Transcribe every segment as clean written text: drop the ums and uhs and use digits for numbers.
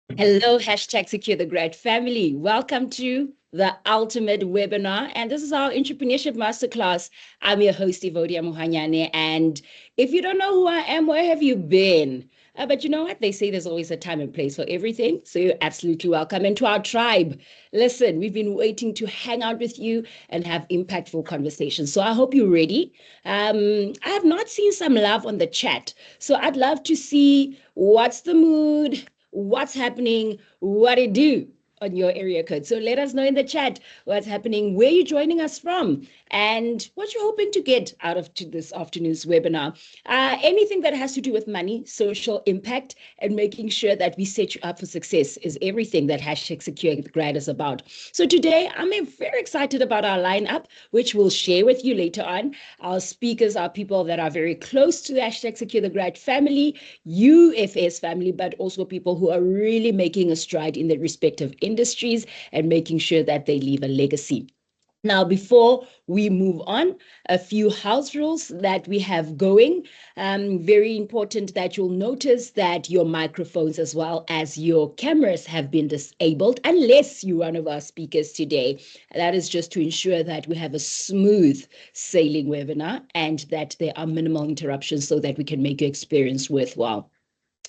Hello, hashtag Secure the Grad family. Welcome to the ultimate webinar. And this is our Entrepreneurship Masterclass. I'm your host, Evodia Muhanyane. And if you don't know who I am, where have you been? But you know what? They say there's always a time and place for everything. So you're absolutely welcome into our tribe. Listen, we've been waiting to hang out with you and have impactful conversations. So I hope you're ready. I have not seen some love on the chat. So I'd love to see what's the mood, what's happening, what it do on your area code. So let us know in the chat what's happening, where you're joining us from, and what you're hoping to get out of this afternoon's webinar. Anything that has to do with money, social impact, and making sure that we set you up for success is everything that hashtag Secure the Grad is about. So today, I'm very excited about our lineup, which we'll share with you later on. Our speakers are people that are very close to the hashtag Secure the Grad family, UFS family, but also people who are really making a stride in their respective industries and making sure that they leave a legacy. Now, before we move on, a few house rules that we have going. Very important that you'll notice that your microphones as well as your cameras have been disabled, unless you're one of our speakers today. That is just to ensure that we have a smooth sailing webinar and that there are minimal interruptions so that we can make your experience worthwhile.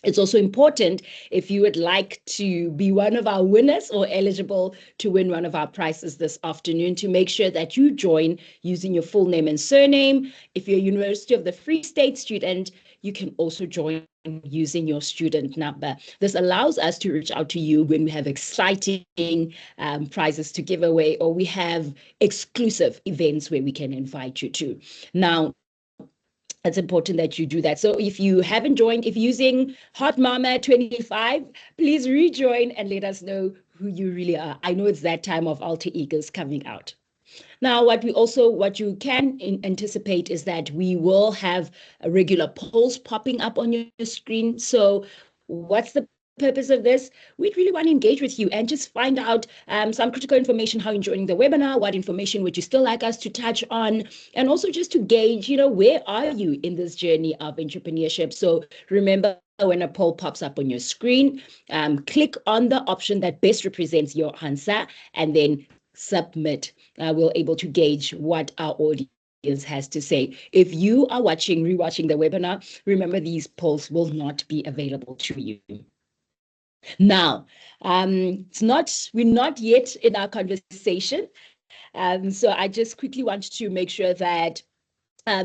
It's also important if you would like to be one of our winners or eligible to win one of our prizes this afternoon, to make sure that you join using your full name and surname. If you're a University of the Free State student, you can also join using your student number. This allows us to reach out to you when we have exciting prizes to give away, or we have exclusive events where we can invite you to. Now, it's important that you do that. So if you haven't joined, if you're using Hot Mama 25, please rejoin and let us know who you really are. I know it's that time of alter egos coming out. Now, what you can anticipate is that we will have a regular polls popping up on your screen. So what's the purpose of this? We'd really want to engage with you and just find out some critical information, how you're enjoying the webinar, what information would you still like us to touch on, and also just to gauge, where are you in this journey of entrepreneurship? So remember, when a poll pops up on your screen, click on the option that best represents your answer and then submit. We're able to gauge what our audience has to say. If you are rewatching the webinar, remember these polls will not be available to you. Now, we're not yet in our conversation. So I just quickly want to make sure that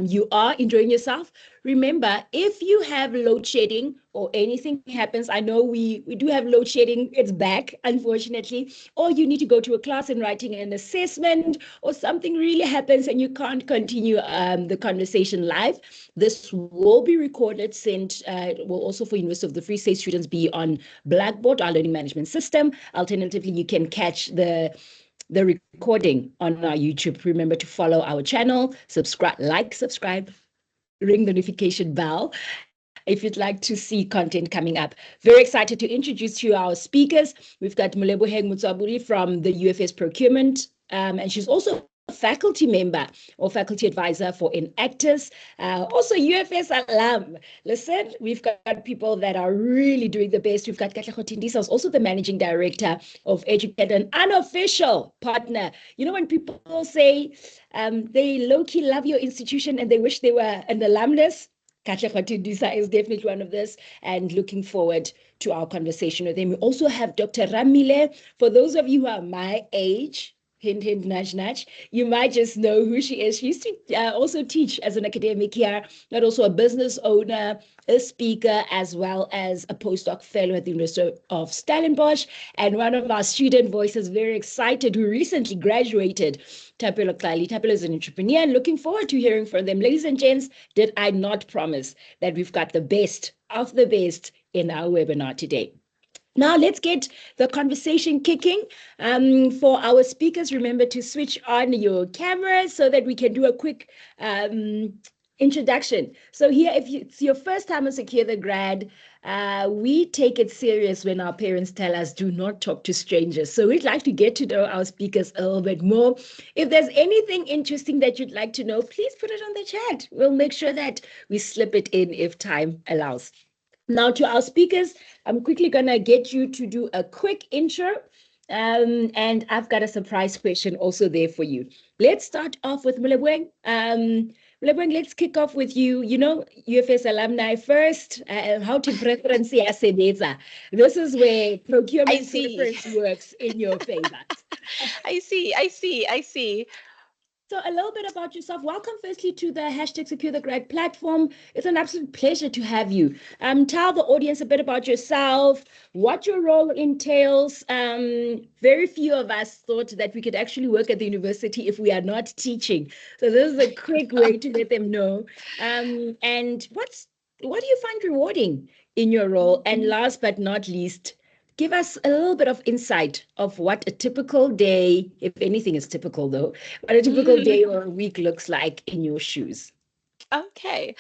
you are enjoying yourself. Remember, if you have load shedding or anything happens, I know we do have load shedding, it's back, unfortunately, or you need to go to a class and writing an assessment, or something really happens and you can't continue the conversation live, this will be recorded, sent, will also for University of the Free State students be on Blackboard, our learning management system. Alternatively, you can catch the recording on our YouTube. Remember to follow our channel, subscribe, ring the notification bell if you'd like to see content coming up. Very excited to introduce to you our speakers. We've got Moleboheng Matsoaboli from the UFS Procurement, and she's also a faculty member or faculty advisor for Enactus, also UFS alum. Listen, we've got people that are really doing the best. We've got Katlego, Thindisa, also the managing director of Edukat, an unofficial partner. You know, when people say they low-key love your institution and they wish they were an alumnus, Katlego Thindisa is definitely one of this, and looking forward to our conversation with him. We also have Dr. Rammile. For those of you who are my age, hint, hint, nudge, nudge, you might just know who she is. She used to also teach as an academic here, but also a business owner, a speaker, as well as a postdoc fellow at the University of Stellenbosch, and one of our student voices, very excited, who recently graduated, Thapelo. Thapelo is an entrepreneur, and looking forward to hearing from them. Ladies and gents, did I not promise that we've got the best of the best in our webinar today? Now, let's get the conversation kicking. For our speakers, remember to switch on your cameras so that we can do a quick introduction. So here, if it's your first time on Secure the Grad, we take it serious when our parents tell us do not talk to strangers. So we'd like to get to know our speakers a little bit more. If there's anything interesting that you'd like to know, please put it on the chat. We'll make sure that we slip it in if time allows. Now, to our speakers, I'm quickly going to get you to do a quick intro. And I've got a surprise question also there for you. Let's start off with Moleboheng. Moleboheng, let's kick off with you. You know, UFS alumni first. How to preference sebetsa. This is where procurement preference works in your favor. I see. So a little bit about yourself. Welcome firstly to the hashtag Secure the Grad platform. It's an absolute pleasure to have you. Tell the audience a bit about yourself, what your role entails. Very few of us thought that we could actually work at the university if we are not teaching. So this is a quick way to let them know. And what do you find rewarding in your role? And last but not least, give us a little bit of insight of what a typical day, if anything is typical though, what a typical day or a week looks like in your shoes. Okay.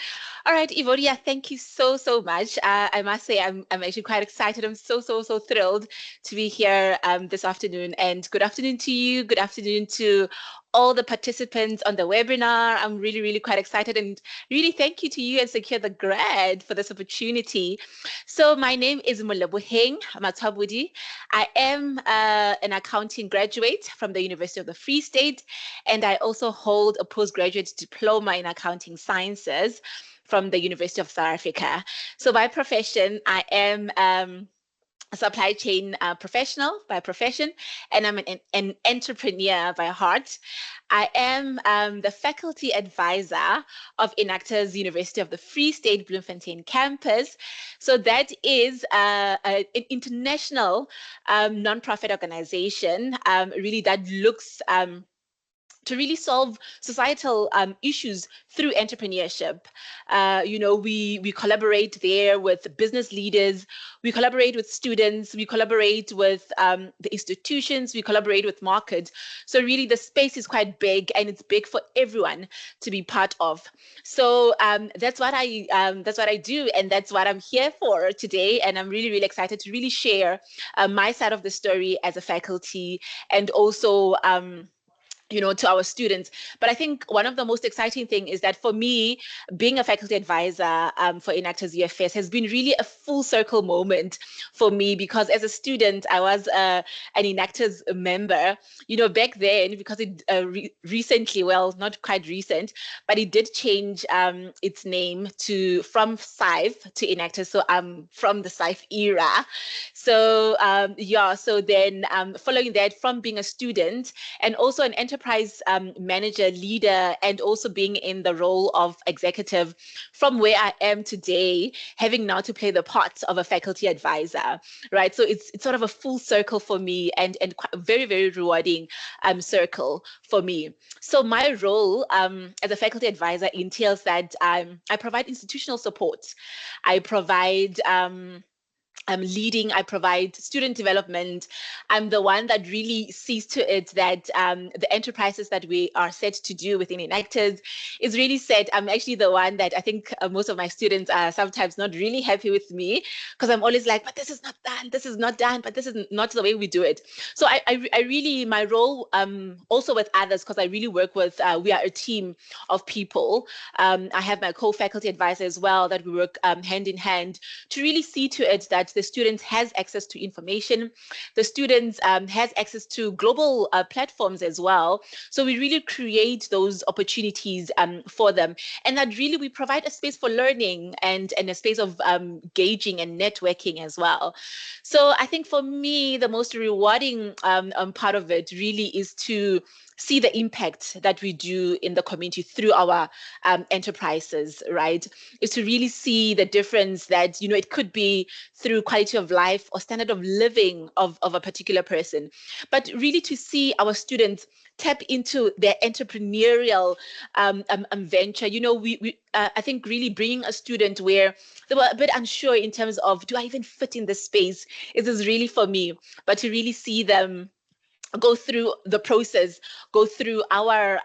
All right, Evodia, thank you so much. I must say I'm actually quite excited. I'm so thrilled to be here this afternoon. And good afternoon to you. Good afternoon to all the participants on the webinar. I'm really quite excited, and really thank you to you and Secure the Grad for this opportunity. So my name is Moleboheng Matsoaboli. I am an accounting graduate from the University of the Free State, and I also hold a postgraduate diploma in accounting sciences from the University of South Africa. So by profession, I am a supply chain professional by profession, and I'm an entrepreneur by heart. I am the faculty advisor of Enactus University of the Free State Bloemfontein campus. So that is an international nonprofit organization, really that looks to really solve societal issues through entrepreneurship. We collaborate there with business leaders, we collaborate with students, we collaborate with the institutions, we collaborate with markets. So really the space is quite big, and it's big for everyone to be part of. So that's what I do, and that's what I'm here for today. And I'm really excited to really share my side of the story as a faculty, and also to our students. But I think one of the most exciting thing is that for me, being a faculty advisor for Enactus UFS has been really a full circle moment for me, because as a student, I was an Enactus member, back then, because it recently, well, not quite recent, but it did change its name from SIFE to Enactus. So I'm from the SIFE era. So so then following that, from being a student and also an enterprise manager, leader, and also being in the role of executive, from where I am today, having now to play the part of a faculty advisor, right? So it's sort of a full circle for me, and very rewarding circle for me. So my role as a faculty advisor entails that I provide institutional support. I provide leading, I provide student development. I'm the one that really sees to it that the enterprises that we are set to do within Enactus is really set. I'm actually the one that I think most of my students are sometimes not really happy with me, because I'm always like, but this is not done, but this is not the way we do it. So I really, my role also with others, because I really work with, we are a team of people. I have my co-faculty advisor as well, that we work hand in hand to really see to it that the students has access to information, the students has access to global platforms as well. So we really create those opportunities for them, and that really we provide a space for learning and a space of gauging and networking as well. So I think for me, the most rewarding part of it really is to see the impact that we do in the community through our enterprises, right? Is to really see the difference that, it could be through quality of life or standard of living of a particular person, but really to see our students tap into their entrepreneurial venture. I think really bringing a student where they were a bit unsure in terms of, do I even fit in this space? Is this really for me? But to really see them go through the process, go through our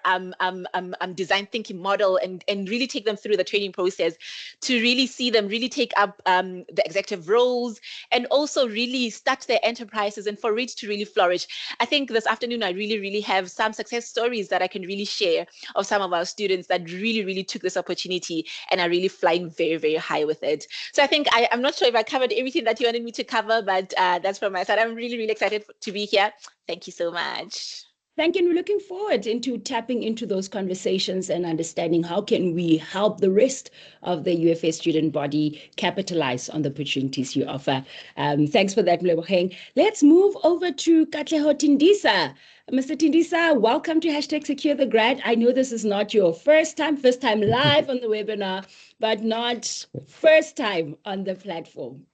design thinking model, and really take them through the training process to really see them really take up the executive roles and also really start their enterprises and for it to really flourish. I think this afternoon I really have some success stories that I can really share of some of our students that really took this opportunity and are really flying very high with it. So I think I'm not sure if I covered everything that you wanted me to cover, but that's from my side. I'm really excited to be here. Thank you so much. Thank you. And we're looking forward into tapping into those conversations and understanding how can we help the rest of the UFS student body capitalize on the opportunities you offer. Thanks for that, Moleboheng. Let's move over to Katlego Thindisa. Mr. Thindisa, welcome to #Secure the Grad. I know this is not your first time live on the webinar, but not first time on the platform.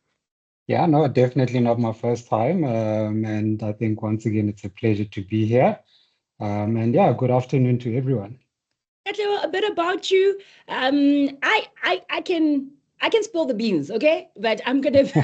Yeah, no, definitely not my first time. And I think once again, it's a pleasure to be here. And yeah, good afternoon to everyone. A bit about you. I can spill the beans, okay? But I'm gonna leave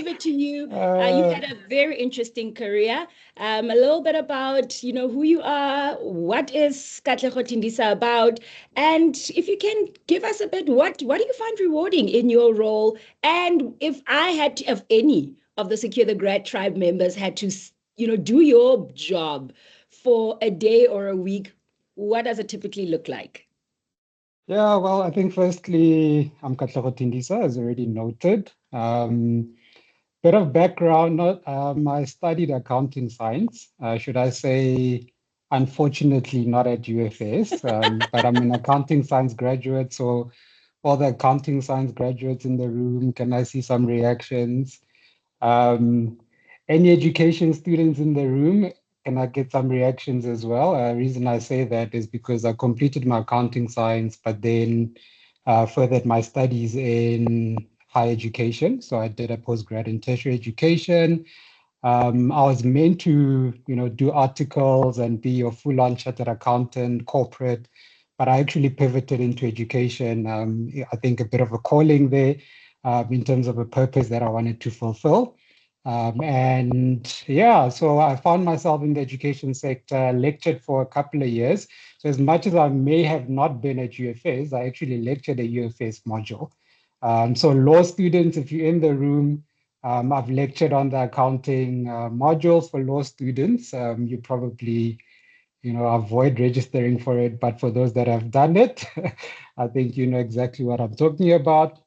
it to you. You've had a very interesting career. A little bit about who you are, what is Katlego Thindisa about, and if you can give us a bit, what do you find rewarding in your role? And if any of the Secure the Grad tribe members had to do your job for a day or a week, what does it typically look like? Yeah, well, I think firstly, I'm Katlego Thindisa, as already noted. Bit of background, I studied accounting science. Should I say, unfortunately, not at UFS, but I'm an accounting science graduate. So all the accounting science graduates in the room, can I see some reactions? Any education students in the room, can I get some reactions as well? The reason I say that is because I completed my accounting science, but then furthered my studies in higher education. So I did a postgrad in tertiary education. I was meant to, do articles and be a full-on chartered accountant, corporate, but I actually pivoted into education. I think a bit of a calling there in terms of a purpose that I wanted to fulfill. And yeah, so I found myself in the education sector, lectured for a couple of years. So as much as I may have not been at UFS, I actually lectured a UFS module. So law students, if you're in the room, I've lectured on the accounting modules for law students. You probably, avoid registering for it, but for those that have done it, I think you know exactly what I'm talking about.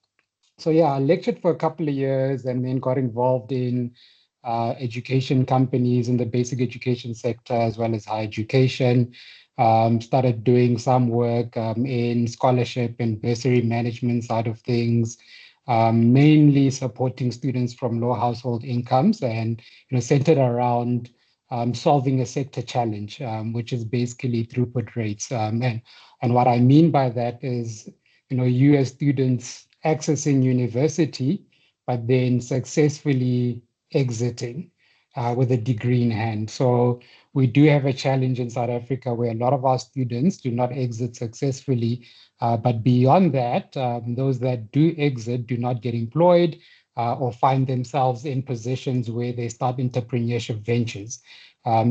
So yeah, I lectured for a couple of years and then got involved in education companies in the basic education sector as well as higher education. Started doing some work in scholarship and bursary management side of things, mainly supporting students from low household incomes and centered around solving a sector challenge, which is basically throughput rates. And what I mean by that is, you as students accessing university, but then successfully exiting with a degree in hand. So we do have a challenge in South Africa where a lot of our students do not exit successfully. But beyond that, those that do exit do not get employed or find themselves in positions where they start entrepreneurship ventures.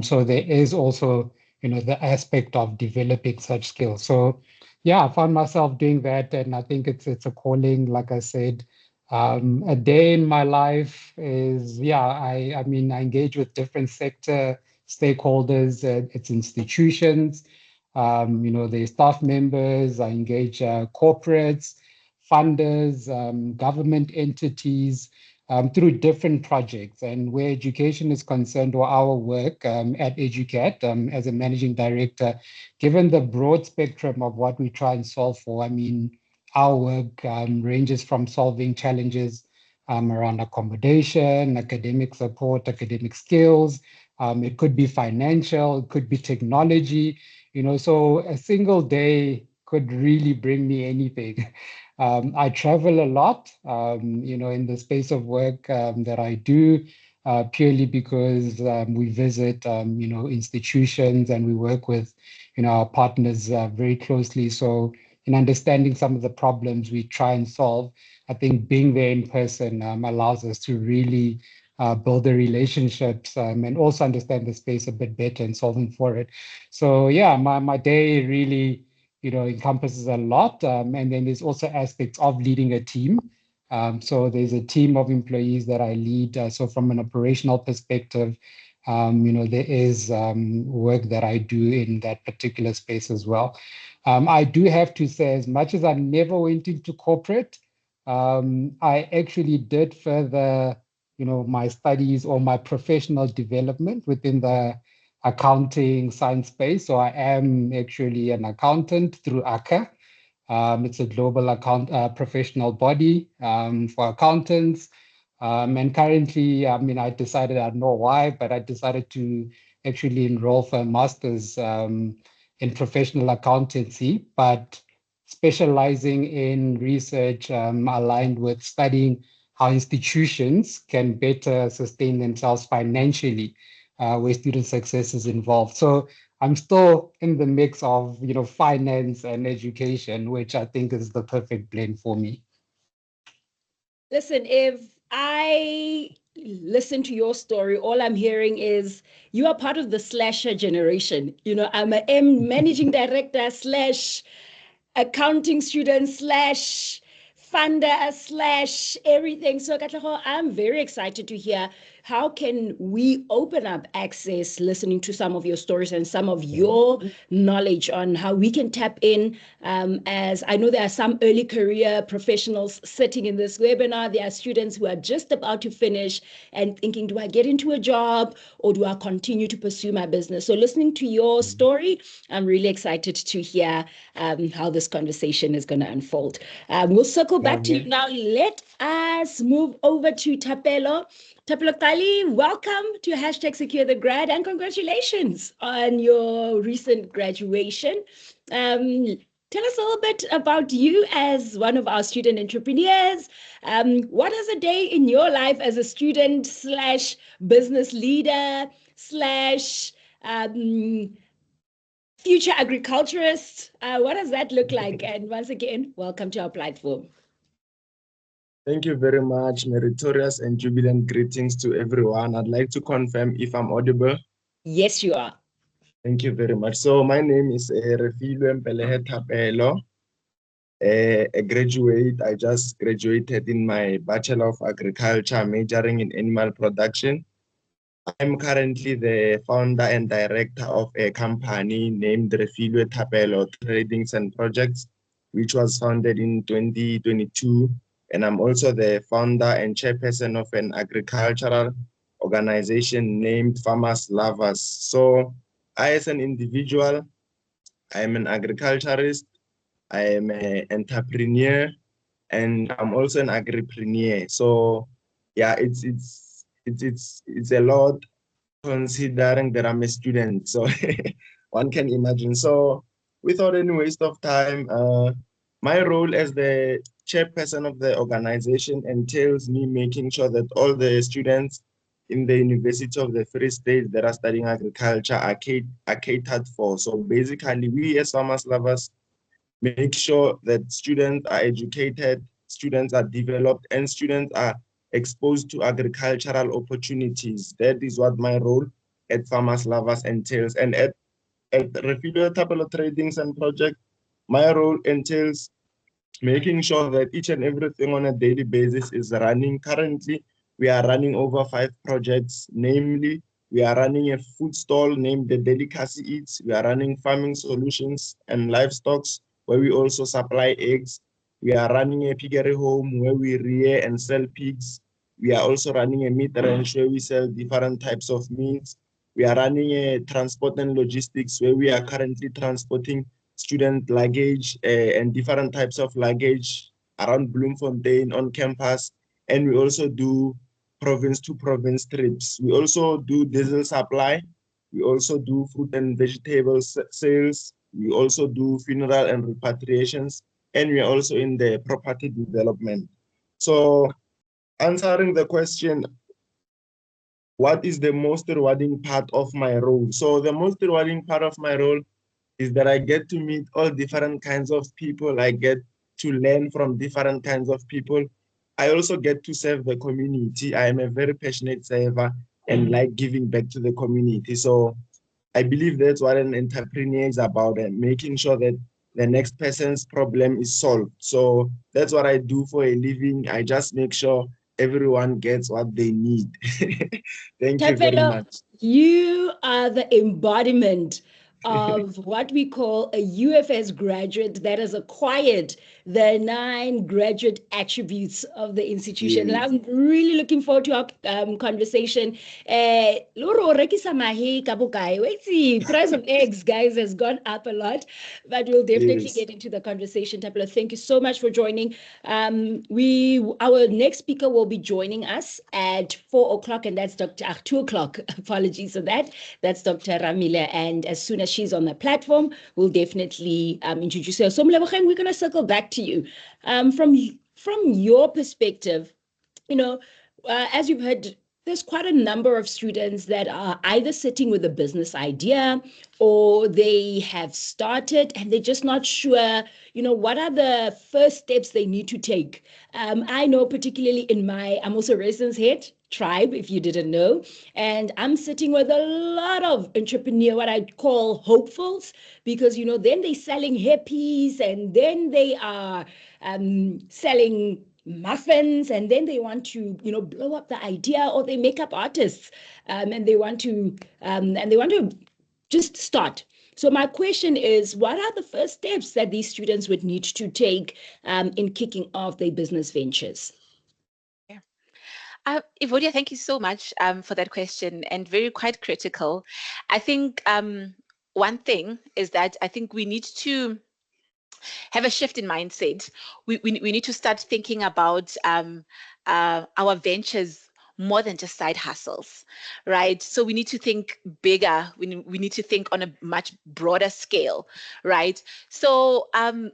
So there is also, the aspect of developing such skills. So yeah, I found myself doing that, and I think it's a calling. Like I said, a day in my life is I engage with different sector stakeholders. It's institutions, the staff members. I engage corporates, funders, government entities. Through different projects, and where education is concerned, or our work at Edukat as a managing director, given the broad spectrum of what we try and solve for, our work ranges from solving challenges around accommodation, academic support, academic skills. It could be financial, it could be technology, so a single day could really bring me anything. I travel a lot, in the space of work that I do, purely because we visit, institutions and we work with, our partners very closely. So in understanding some of the problems we try and solve, I think being there in person allows us to really build the relationships, and also understand the space a bit better and solving for it. So yeah, my day really, encompasses a lot. And then there's also aspects of leading a team. So there's a team of employees that I lead. So from an operational perspective, there is work that I do in that particular space as well. I do have to say, as much as I never went into corporate, I actually did further, my studies or my professional development within the accounting science space. So I am actually an accountant through ACA. It's a global professional body for accountants. And currently, I decided, I don't know why, but I decided to actually enroll for a master's in professional accountancy, but specializing in research aligned with studying how institutions can better sustain themselves financially, where student success is involved. So I'm still in the mix of, finance and education, which I think is the perfect blend for me. Listen, if I listen to your story, all I'm hearing is you are part of the slasher generation. I'm a managing director / accounting student / funder / everything. So Katlego, I'm very excited to hear how can we open up access, listening to some of your stories and some of your knowledge on how we can tap in. As I know there are some early career professionals sitting in this webinar. There are students who are just about to finish and thinking, do I get into a job or do I continue to pursue my business? So listening to your story, I'm really excited to hear how this conversation is going to unfold. We'll circle back to you now. Let us move over to Thapelo. Thapelo Kali, welcome to #SecureTheGrad and congratulations on your recent graduation. Tell us a little bit about you as one of our student entrepreneurs. What is a day in your life as a student / business leader / future agriculturist? What does that look like? And once again, welcome to our platform. Thank you very much. Meritorious and jubilant greetings to everyone. I'd like to confirm if I'm audible. Yes, you are. Thank you very much. So my name is Thapelo, a graduate. I just graduated in my Bachelor of Agriculture, majoring in animal production. I'm currently the founder and director of a company named Thapelo Tradings and Projects, which was founded in 2022. And I'm also the founder and chairperson of an agricultural organization named Farmers Lovers. So I, as an individual, I'm an agriculturist, I am an entrepreneur, and I'm also an agripreneur. So yeah, it's a lot considering that I'm a student. So one can imagine. So without any waste of time, my role as the chairperson of the organization entails me making sure that all the students in the University of the Free State that are studying agriculture are catered for. So basically, we as Farmers Lovers make sure that students are educated, students are developed, and students are exposed to agricultural opportunities. That is what my role at Farmers Lovers entails. And at Thapelo Tradings and Project, my role entails making sure that each and everything on a daily basis is running. Currently, we are running over 5 projects, namely, we are running a food stall named the Delicacy Eats. We are running farming solutions and livestock, where we also supply eggs. We are running a piggery home where we rear and sell pigs. We are also running a meat ranch where we sell different types of meats. We are running a transport and logistics where we are currently transporting student luggage and different types of luggage around Bloemfontein on campus. And we also do province to province trips. We also do diesel supply. We also do fruit and vegetable sales. We also do funeral and repatriations. And we are also in the property development. So answering the question, what is the most rewarding part of my role? So the most rewarding part of my role is that I get to meet all different kinds of people. I get to learn from different kinds of people. I also get to serve the community. I am a very passionate server and like giving back to the community. So I believe that's what an entrepreneur is about, and making sure that the next person's problem is solved. So that's what I do for a living. I just make sure everyone gets what they need. Thank you very Thapelo, much. you are the embodiment of what we call a UFS graduate that has acquired the 9 graduate attributes of the institution. And Yes, I'm really looking forward to our conversation. Loro rekisa mahe ka bokae. Wait, see, price of eggs, guys, has gone up a lot, but we'll definitely yes. get into the conversation. Thapelo, thank you so much for joining. Our next speaker will be joining us at 4 o'clock, and that's 2 o'clock. Apologies for that. That's Dr. Rammile. And as soon as she's on the platform, we'll definitely introduce her. So, Moleboheng, we're going to circle back to you. From your perspective, as you've heard, there's quite a number of students that are either sitting with a business idea or they have started and they're just not sure, what are the first steps they need to take. I know particularly I'm also Residence Head tribe, if you didn't know, and I'm sitting with a lot of what I call hopefuls, because, then they're selling hippies and then they are selling muffins, and then they want to blow up the idea, or they makeup artists, and they want to just start. So my question is, what are the first steps that these students would need to take in kicking off their business ventures? Evodia, thank you so much for that question, and very quite critical. I think one thing is that I think we need to have a shift in mindset. We need to start thinking about our ventures more than just side hustles, right? So we need to think bigger. We need to think on a much broader scale, right? So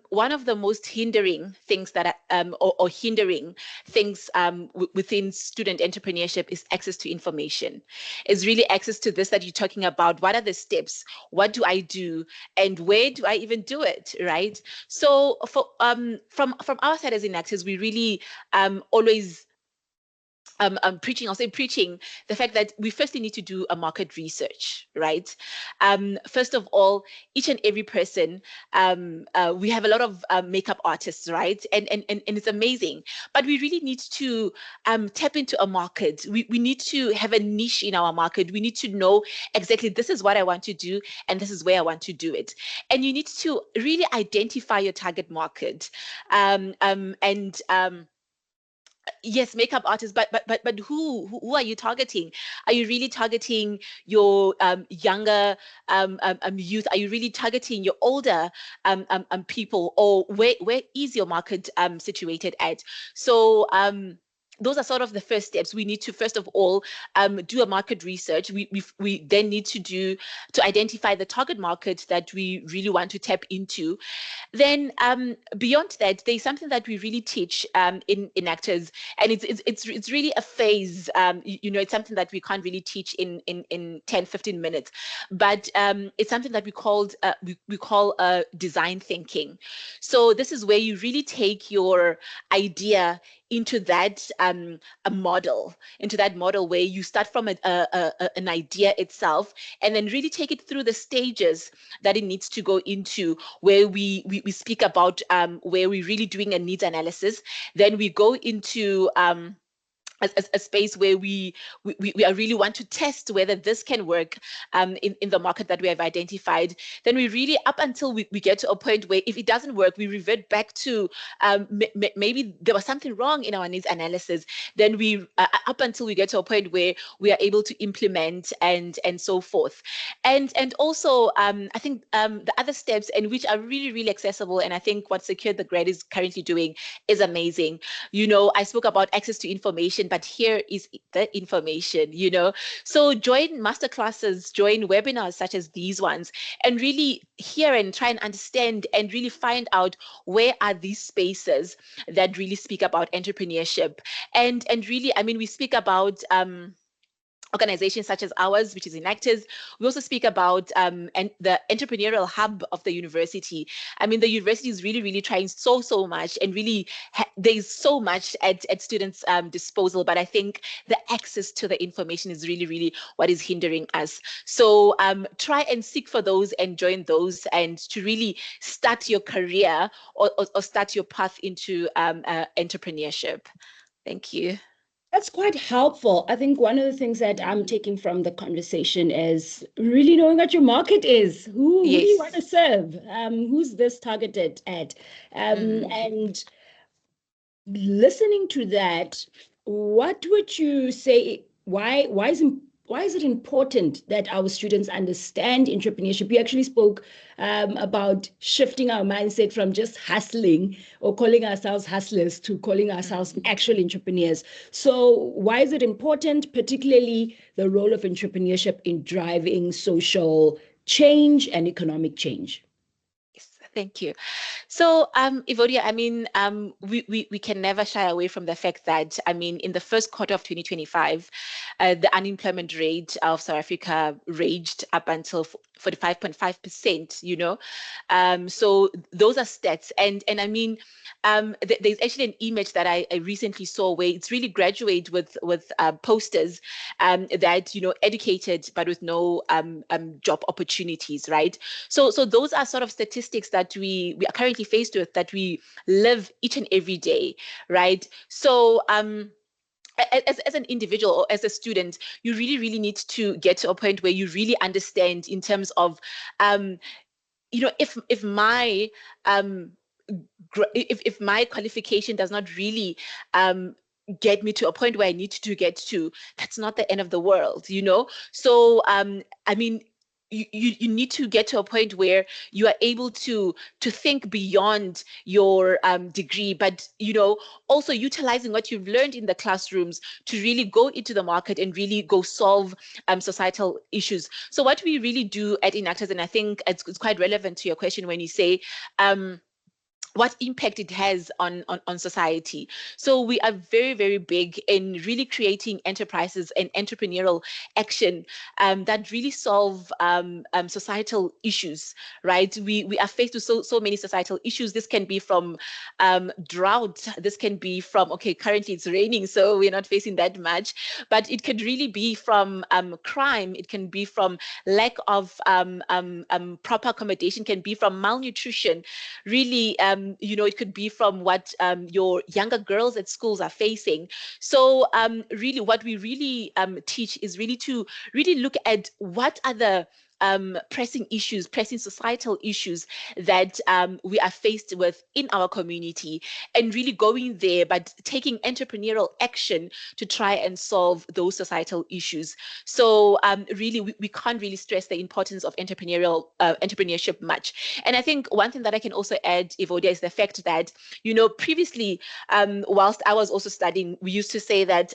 one of the most hindering things that or hindering things within student entrepreneurship is access to information. It's really access to this that you're talking about. What are the steps? What do I do? And where do I even do it, right? So for from our side as Enactus, we really always preaching the fact that we firstly need to do a market research, right? First of all, each and every person, we have a lot of makeup artists, right? And it's amazing, but we really need to tap into a market. We need to have a niche in our market. We need to know exactly, this is what I want to do and this is where I want to do it. And you need to really identify your target market. Yes, makeup artists, but who are you targeting? Are you really targeting your younger youth? Are you really targeting your older people? Or where is your market situated at? So those are sort of the first steps. We need to first of all do a market research. We then need to identify the target market that we really want to tap into. Then beyond that, there's something that we really teach in actors, and it's really a phase. It's something that we can't really teach in 10, 15 minutes, but it's something that we call design thinking. So this is where you really take your idea into that a model, where you start from an idea itself, and then really take it through the stages that it needs to go into, where we speak about where we're really doing a needs analysis. Then we go into a space where we really want to test whether this can work in the market that we have identified. Then we really, up until we get to a point where if it doesn't work, we revert back to maybe there was something wrong in our needs analysis. Then we up until we get to a point where we are able to implement and so forth. And also I think the other steps, and which are really accessible, and I think what Secure the Grad is currently doing is amazing. I spoke about access to information, but here is the information, So join masterclasses, join webinars such as these ones, and really hear and try and understand and really find out where are these spaces that really speak about entrepreneurship. And really, I mean, we speak about organizations such as ours, which is Enactus. We also speak about and the entrepreneurial hub of the university. I mean, the university is really, really trying so much, and really there's so much at students' disposal. But I think the access to the information is really, really what is hindering us. So try and seek for those and join those, and to really start your career or start your path into entrepreneurship. Thank you. That's quite helpful. I think one of the things that I'm taking from the conversation is really knowing what your market is. Who do you want to serve? Who's this targeted at? And listening to that, what would you say? Why is it important that our students understand entrepreneurship? We actually spoke about shifting our mindset from just hustling or calling ourselves hustlers to calling ourselves actual entrepreneurs. So why is it important, particularly the role of entrepreneurship in driving social change and economic change? Thank you. So, Evodia, I mean, we can never shy away from the fact that, I mean, in the first quarter of 2025, the unemployment rate of South Africa raged up until 45.5%, you know. So those are stats. And I mean, there's actually an image that I recently saw where it's really graduate with posters that, you know, educated but with no job opportunities, right? So those are sort of statistics that we are currently faced with, that we live each and every day, right? So as an individual or as a student, you really need to get to a point where you really understand in terms of, you know, if my if my qualification does not really get me to a point where I need to get to, that's not the end of the world, you know? So I mean, you need to get to a point where you are able to think beyond your degree, but, you know, also utilizing what you've learned in the classrooms to really go into the market and really go solve societal issues. So what we really do at Enactus, and I think it's quite relevant to your question when you say, what impact it has on society. So we are very big in really creating enterprises and entrepreneurial action that really solve societal issues, right? We are faced with so many societal issues. This can be from drought. This can be from, okay, currently it's raining, so we're not facing that much, but it could really be from crime. It can be from lack of proper accommodation, can be from malnutrition, really, you know, it could be from what your younger girls at schools are facing. So really what we really teach is really to really look at what are the pressing issues, pressing societal issues that we are faced with in our community, and really going there, but taking entrepreneurial action to try and solve those societal issues. So really, we can't really stress the importance of entrepreneurship much. And I think one thing that I can also add, Evodia, is the fact that, you know, previously, whilst I was also studying, we used to say that,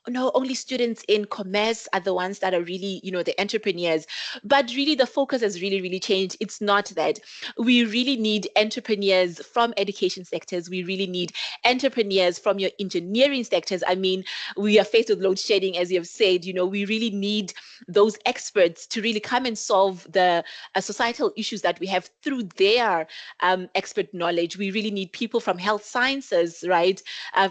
no, only students in commerce are the ones that are really, you know, the entrepreneurs. But really the focus has really changed. It's not that. We really need entrepreneurs from education sectors. We really need entrepreneurs from your engineering sectors. I mean, we are faced with load shedding, as you have said. You know, we really need those experts to really come and solve the societal issues that we have through their expert knowledge. We really need people from health sciences, right?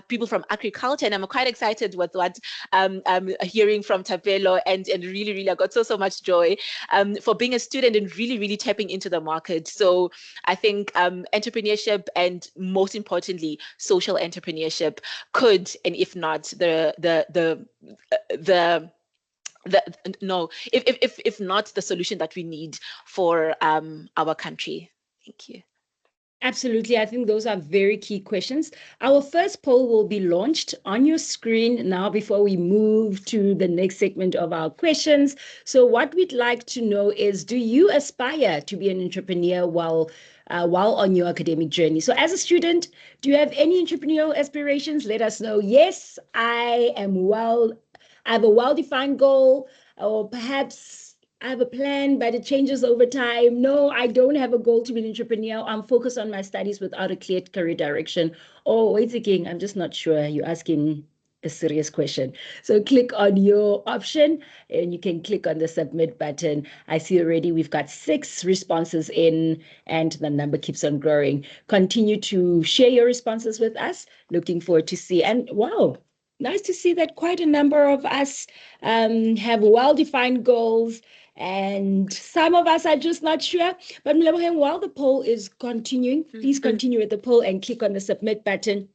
People from agriculture. And I'm quite excited with what I'm hearing from Thapelo, and really I got so much joy for being a student and really tapping into the market. So I think entrepreneurship, and most importantly, social entrepreneurship could, and if not, if not the solution that we need for our country. Thank you. Absolutely. I think those are very key questions. Our first poll will be launched on your screen now before we move to the next segment of our questions. So what we'd like to know is, do you aspire to be an entrepreneur while on your academic journey? So as a student, do you have any entrepreneurial aspirations? Let us know. Yes, I have a well-defined goal, or perhaps I have a plan, but it changes over time. No, I don't have a goal to be an entrepreneur. I'm focused on my studies without a clear career direction. Oh, wait again, I'm just not sure. You're asking a serious question. So click on your option and you can click on the submit button. I see already we've got 6 responses in and the number keeps on growing. Continue to share your responses with us. Looking forward to see. And wow, nice to see that quite a number of us have well-defined goals, and some of us are just not sure. But Moleboheng, while the poll is continuing, please continue with the poll and click on the submit button.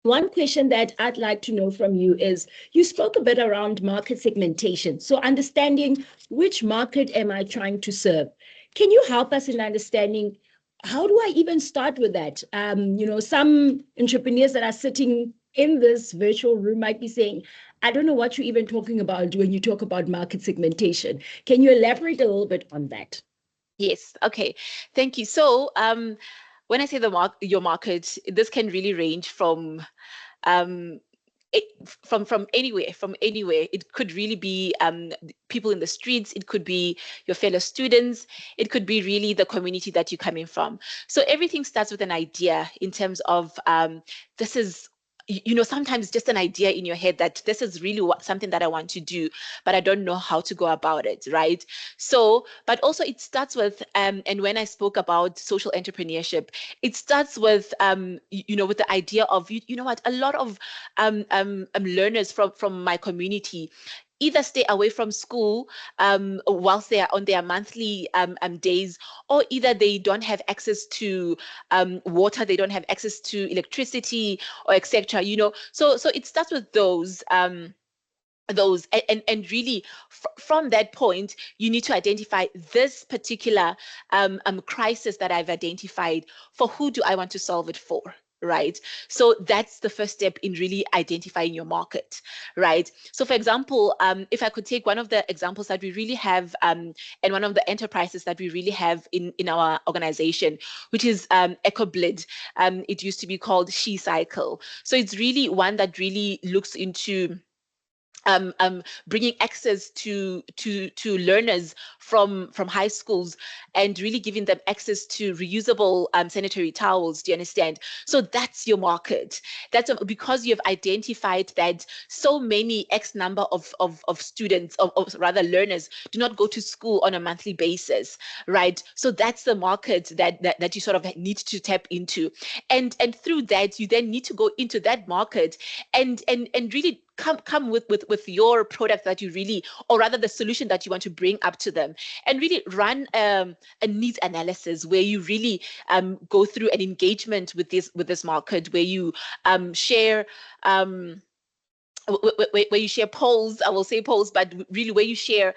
One question that I'd like to know from you is, you spoke a bit around market segmentation. So understanding which market am I trying to serve? Can you help us in understanding how do I even start with that? Some entrepreneurs that are sitting in this virtual room might be saying, I don't know what you're even talking about when you talk about market segmentation. Can you elaborate a little bit on that? Yes. Okay. Thank you. So, when I say your market, this can really range from anywhere. It could really be people in the streets. It could be your fellow students. It could be really the community that you're coming from. So everything starts with an idea in terms of this is, sometimes just an idea in your head that this is really something that I want to do, but I don't know how to go about it, right? So, but also it starts with, and when I spoke about social entrepreneurship, it starts with, with the idea of, a lot of learners from my community either stay away from school whilst they are on their monthly days, or either they don't have access to water, they don't have access to electricity, or etc. So it starts with those. And really from that point, you need to identify this particular crisis that I've identified. For who do I want to solve it for? Right. So that's the first step in really identifying your market, right? So for example, if I could take one of the examples that we really have and one of the enterprises that we really have in our organization, which is EcoBlid. It used to be called She Cycle. So it's really one that really looks into bringing access to learners from high schools and really giving them access to reusable sanitary towels. Do you understand? So that's your market. That's because you have identified that so many X number of students, of rather learners, do not go to school on a monthly basis, right? So that's the market that you sort of need to tap into, and through that you then need to go into that market and really come with your product that you really, or rather the solution that you want to bring up to them, and really run a needs analysis where you really go through an engagement with this market, where you share where you share polls, I will say polls, but really where you share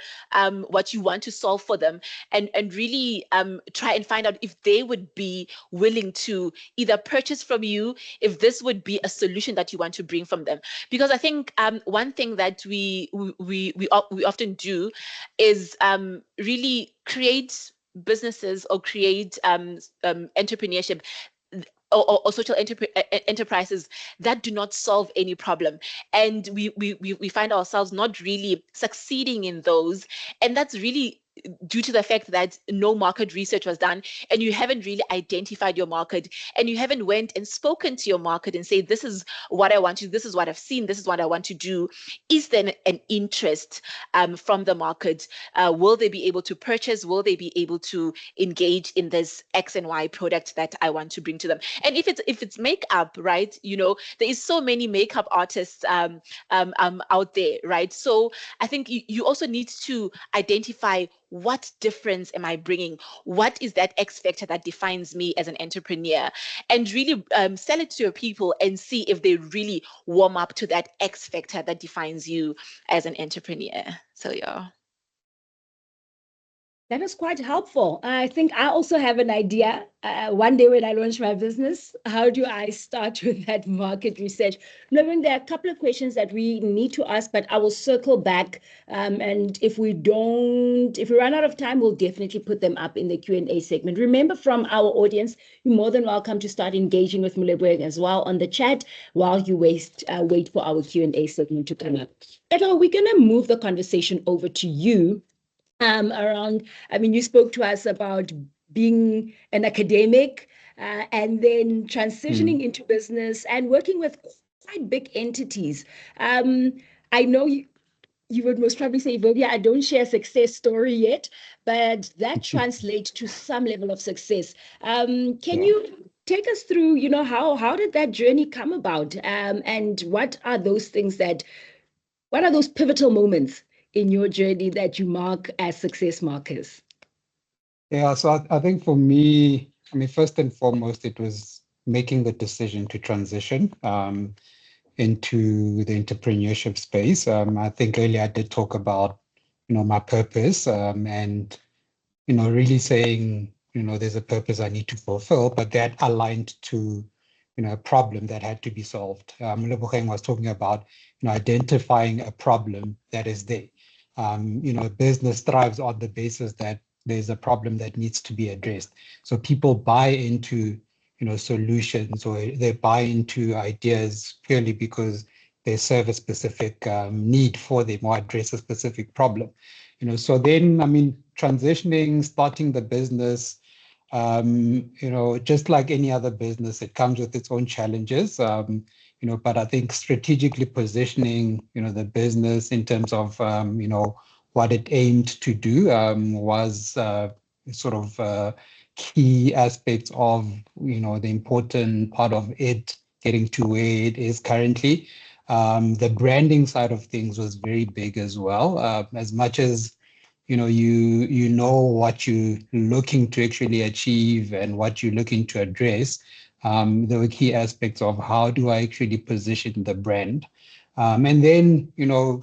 what you want to solve for them, and really try and find out if they would be willing to either purchase from you, if this would be a solution that you want to bring from them. Because I think one thing that we often do is really create businesses or create entrepreneurship or social enterprises that do not solve any problem, and we find ourselves not really succeeding in those, and that's really due to the fact that no market research was done, and you haven't really identified your market, and you haven't went and spoken to your market and say, this is what I want to do, this is what I've seen, this is what I want to do. Is there an interest from the market? Will they be able to purchase? Will they be able to engage in this X and Y product that I want to bring to them? And if it's makeup, right? There is so many makeup artists out there, right? So I think you also need to identify, what difference am I bringing? What is that X factor that defines me as an entrepreneur? And really sell it to your people and see if they really warm up to that X factor that defines you as an entrepreneur. So yeah. That is quite helpful. I think I also have an idea. One day when I launch my business, how do I start with that market research? Knowing there are a couple of questions that we need to ask, but I will circle back. And if we run out of time, we'll definitely put them up in the Q&A segment. Remember, from our audience, you're more than welcome to start engaging with Moleboheng as well on the chat while you wait for our Q&A segment to come up. Katlego, we're going to move the conversation over to you. You spoke to us about being an academic and then transitioning into business and working with quite big entities. I know you would most probably say, Ivovia, I don't share a success story yet, but that translates to some level of success. Can you take us through, how did that journey come about? And what are those pivotal moments in your journey that you mark as success markers? Yeah, so I think for me, I mean, first and foremost, it was making the decision to transition into the entrepreneurship space. I think earlier I did talk about, my purpose and, really saying, there's a purpose I need to fulfill, but that aligned to, a problem that had to be solved. Moleboheng was talking about, identifying a problem that is there. Business thrives on the basis that there's a problem that needs to be addressed. So people buy into, solutions, or they buy into ideas purely because they serve a specific need for them or address a specific problem. So then, I mean, transitioning, starting the business, just like any other business, it comes with its own challenges. But I think strategically positioning, the business in terms of, what it aimed to do was sort of key aspects of, the important part of it getting to where it is currently. The branding side of things was very big as well. As much as you know what you're looking to actually achieve and what you're looking to address. There were key aspects of how do I actually position the brand. And then,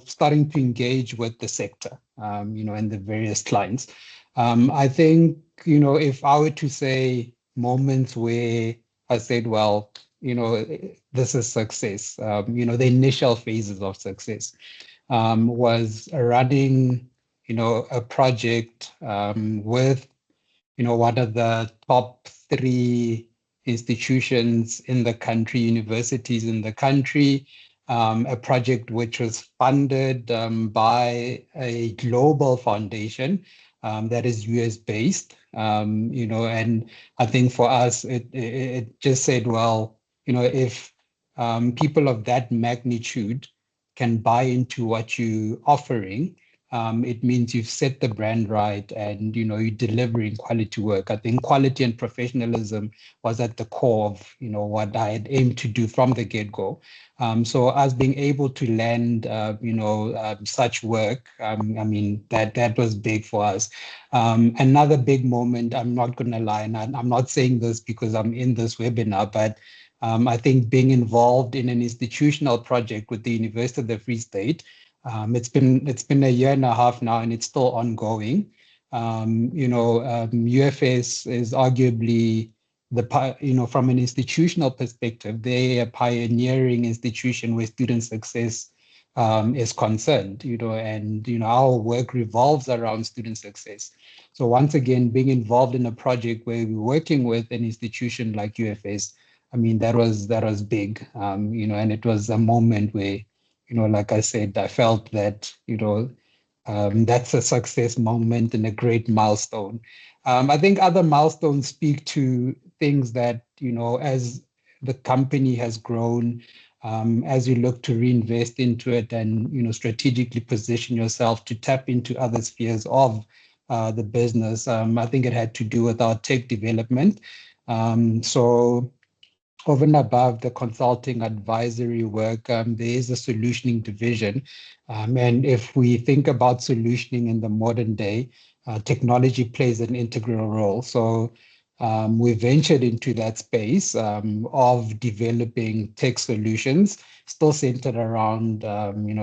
starting to engage with the sector, and the various clients. I think, if I were to say moments where I said, well, this is success, the initial phases of success was running a project with, one of the top 3 institutions in the country, universities in the country, a project which was funded by a global foundation that is US based, and I think for us, it just said, well, if people of that magnitude can buy into what you're offering, it means you've set the brand right and, you're delivering quality work. I think quality and professionalism was at the core of, what I had aimed to do from the get-go. So us being able to land, such work, I mean, that was big for us. Another big moment, I'm not going to lie, and I'm not saying this because I'm in this webinar, but I think being involved in an institutional project with the University of the Free State, it's been a year and a half now, and it's still ongoing. UFS is arguably from an institutional perspective, they're a pioneering institution where student success is concerned. And our work revolves around student success. So once again, being involved in a project where we're working with an institution like UFS, I mean, that was big. And it was a moment where, like I said, I felt that, that's a success moment and a great milestone. I think other milestones speak to things that, as the company has grown, as you look to reinvest into it and, strategically position yourself to tap into other spheres of the business. I think it had to do with our tech development. So over and above the consulting advisory work, there is a solutioning division. And if we think about solutioning in the modern day, technology plays an integral role. So we ventured into that space of developing tech solutions, still centered around,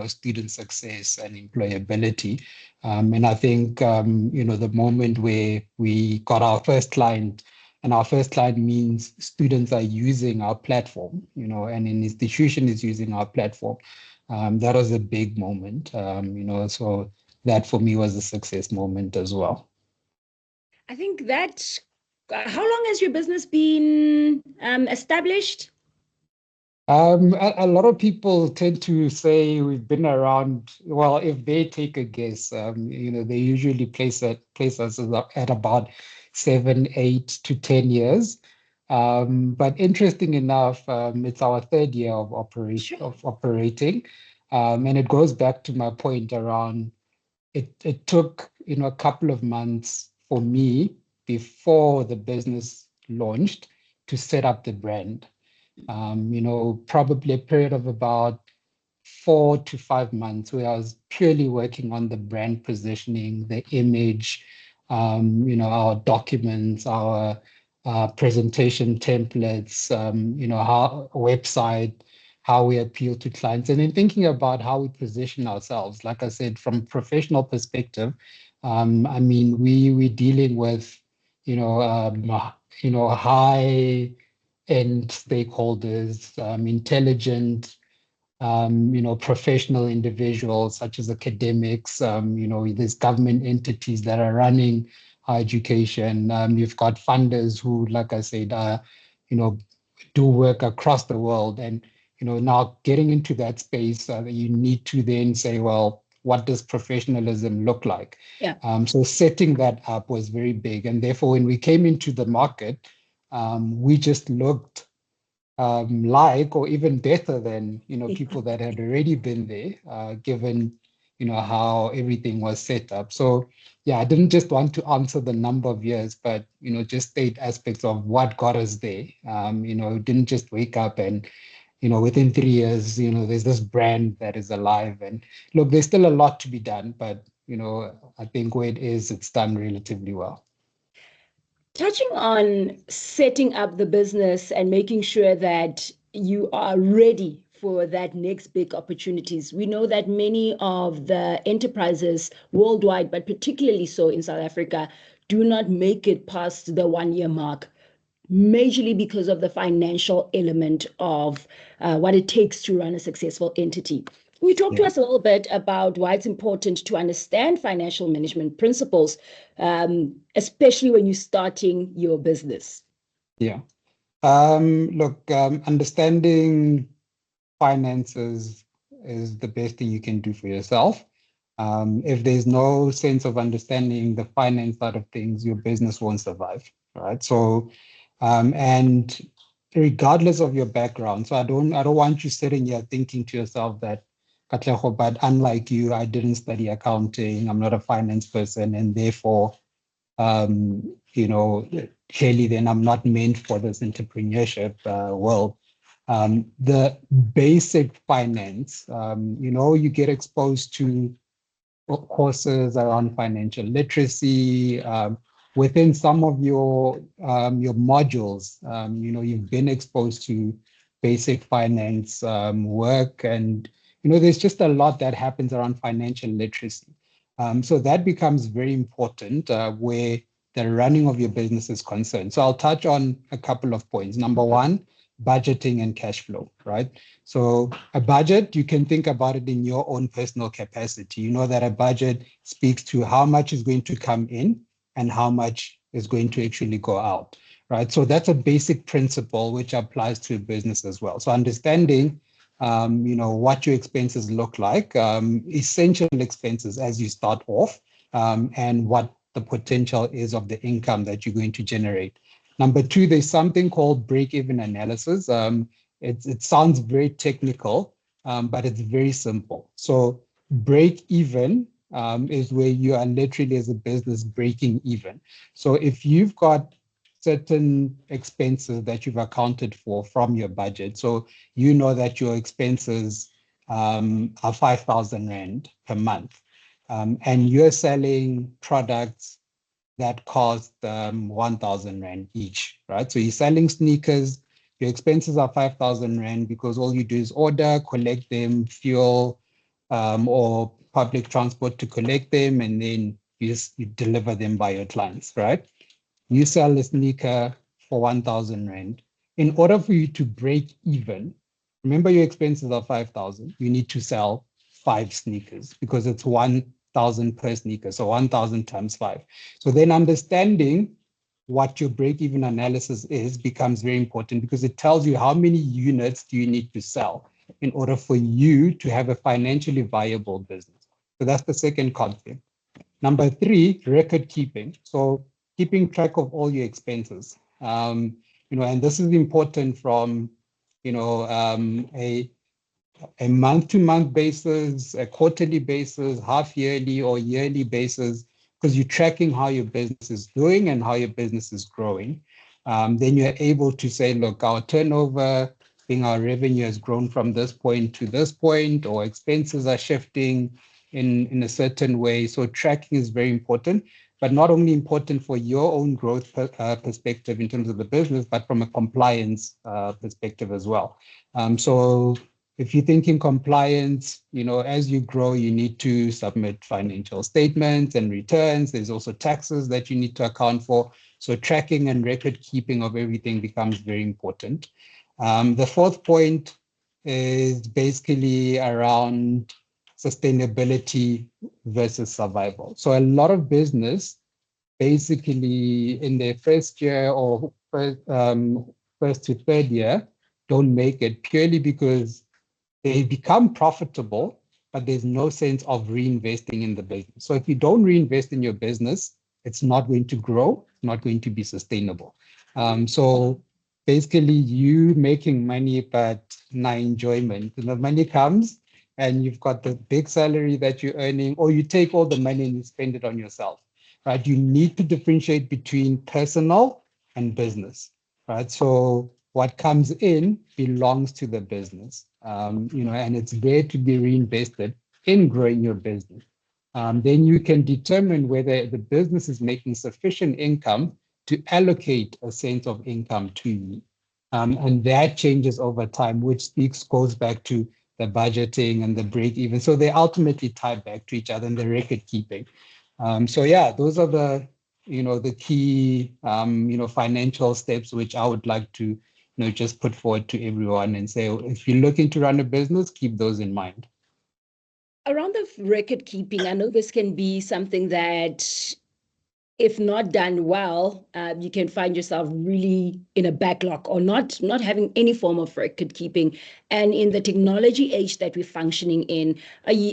student success and employability. And I think, the moment where we got our first client, and our first client means students are using our platform, and an institution is using our platform. That was a big moment, so that for me was a success moment as well. I think that, how long has your business been established? A lot of people tend to say we've been around, well, if they take a guess, they usually place us at about 7, 8 to 10 years. But interesting enough, it's our third year of operating, and it goes back to my point around it took a couple of months for me before the business launched to set up the brand. Probably a period of about 4 to 5 months where I was purely working on the brand positioning, the image, our documents, our presentation templates, how website, how we appeal to clients, and then thinking about how we position ourselves. Like I said, from a professional perspective, I mean, we're dealing with, high end stakeholders, intelligent, professional individuals such as academics, there's government entities that are running higher education. You've got funders who, like I said, do work across the world. And, now getting into that space, you need to then say, well, what does professionalism look like? Yeah. So setting that up was very big. And therefore, when we came into the market, we just looked like or even better than people that had already been there, given how everything was set up. So yeah, I didn't just want to answer the number of years, but just state aspects of what got us there. Didn't just wake up and within 3 years there's this brand that is alive. And look, there's still a lot to be done, but I think where it is, it's done relatively well. Touching on setting up the business and making sure that you are ready for that next big opportunities. We know that many of the enterprises worldwide, but particularly so in South Africa, do not make it past the 1 year mark, majorly because of the financial element of what it takes to run a successful entity. Will you talk to us a little bit about why it's important to understand financial management principles, especially when you're starting your business? Yeah. Look, understanding finances is the best thing you can do for yourself. If there's no sense of understanding the finance side of things, your business won't survive, right? So, and regardless of your background, so I don't want you sitting here thinking to yourself that, Katlego, but unlike you, I didn't study accounting, I'm not a finance person, and therefore, clearly then I'm not meant for this entrepreneurship world. The basic finance, you get exposed to courses around financial literacy. Within some of your modules, you've been exposed to basic finance work, and there's just a lot that happens around financial literacy. So that becomes very important where the running of your business is concerned. So I'll touch on a couple of points. Number one, budgeting and cash flow, right? So a budget, you can think about it in your own personal capacity. You know that a budget speaks to how much is going to come in and how much is going to actually go out, right? So that's a basic principle which applies to a business as well. So understanding, what your expenses look like, essential expenses as you start off, and what the potential is of the income that you're going to generate. Number two, there's something called break-even analysis. It sounds very technical, but it's very simple. So break-even is where you are literally as a business breaking even. So if you've got certain expenses that you've accounted for from your budget, so you know that your expenses are 5,000 Rand per month, and you're selling products that cost 1,000 Rand each, right? So you're selling sneakers, your expenses are 5,000 Rand because all you do is order, collect them, fuel, or public transport to collect them, and then you deliver them by your clients, right? You sell a sneaker for 1,000 Rand. In order for you to break even, remember your expenses are 5,000, you need to sell 5 sneakers because it's 1,000 per sneaker, so 1,000 times 5. So then understanding what your break-even analysis is becomes very important because it tells you how many units do you need to sell in order for you to have a financially viable business. So that's the second concept. Number 3, record keeping. So keeping track of all your expenses. and this is important from, a month-to-month basis, a quarterly basis, half-yearly or yearly basis, because you're tracking how your business is doing and how your business is growing. Then you're able to say, look, our turnover, being our revenue has grown from this point to this point, or expenses are shifting in a certain way. So tracking is very important, but not only important for your own growth perspective in terms of the business, but from a compliance perspective as well. So if you think in compliance, as you grow, you need to submit financial statements and returns. There's also taxes that you need to account for. So tracking and record keeping of everything becomes very important. The fourth point is basically around sustainability versus survival. So a lot of business, basically in their first year or first to third year, don't make it purely because they become profitable, but there's no sense of reinvesting in the business. So if you don't reinvest in your business, it's not going to grow, not going to be sustainable. So basically you making money, but not enjoyment. And the money comes and you've got the big salary that you're earning, or you take all the money and you spend it on yourself, right? You need to differentiate between personal and business, right? So what comes in belongs to the business, and it's there to be reinvested in growing your business. Then you can determine whether the business is making sufficient income to allocate a sense of income to you. And that changes over time, which goes back to the budgeting and the break even. So they ultimately tie back to each other and the record keeping. So yeah, those are the key, financial steps, which I would like to, just put forward to everyone and say, if you're looking to run a business, keep those in mind. Around the record keeping, I know this can be something that, if not done well, you can find yourself really in a backlog or not having any form of record keeping. And in the technology age that we're functioning in,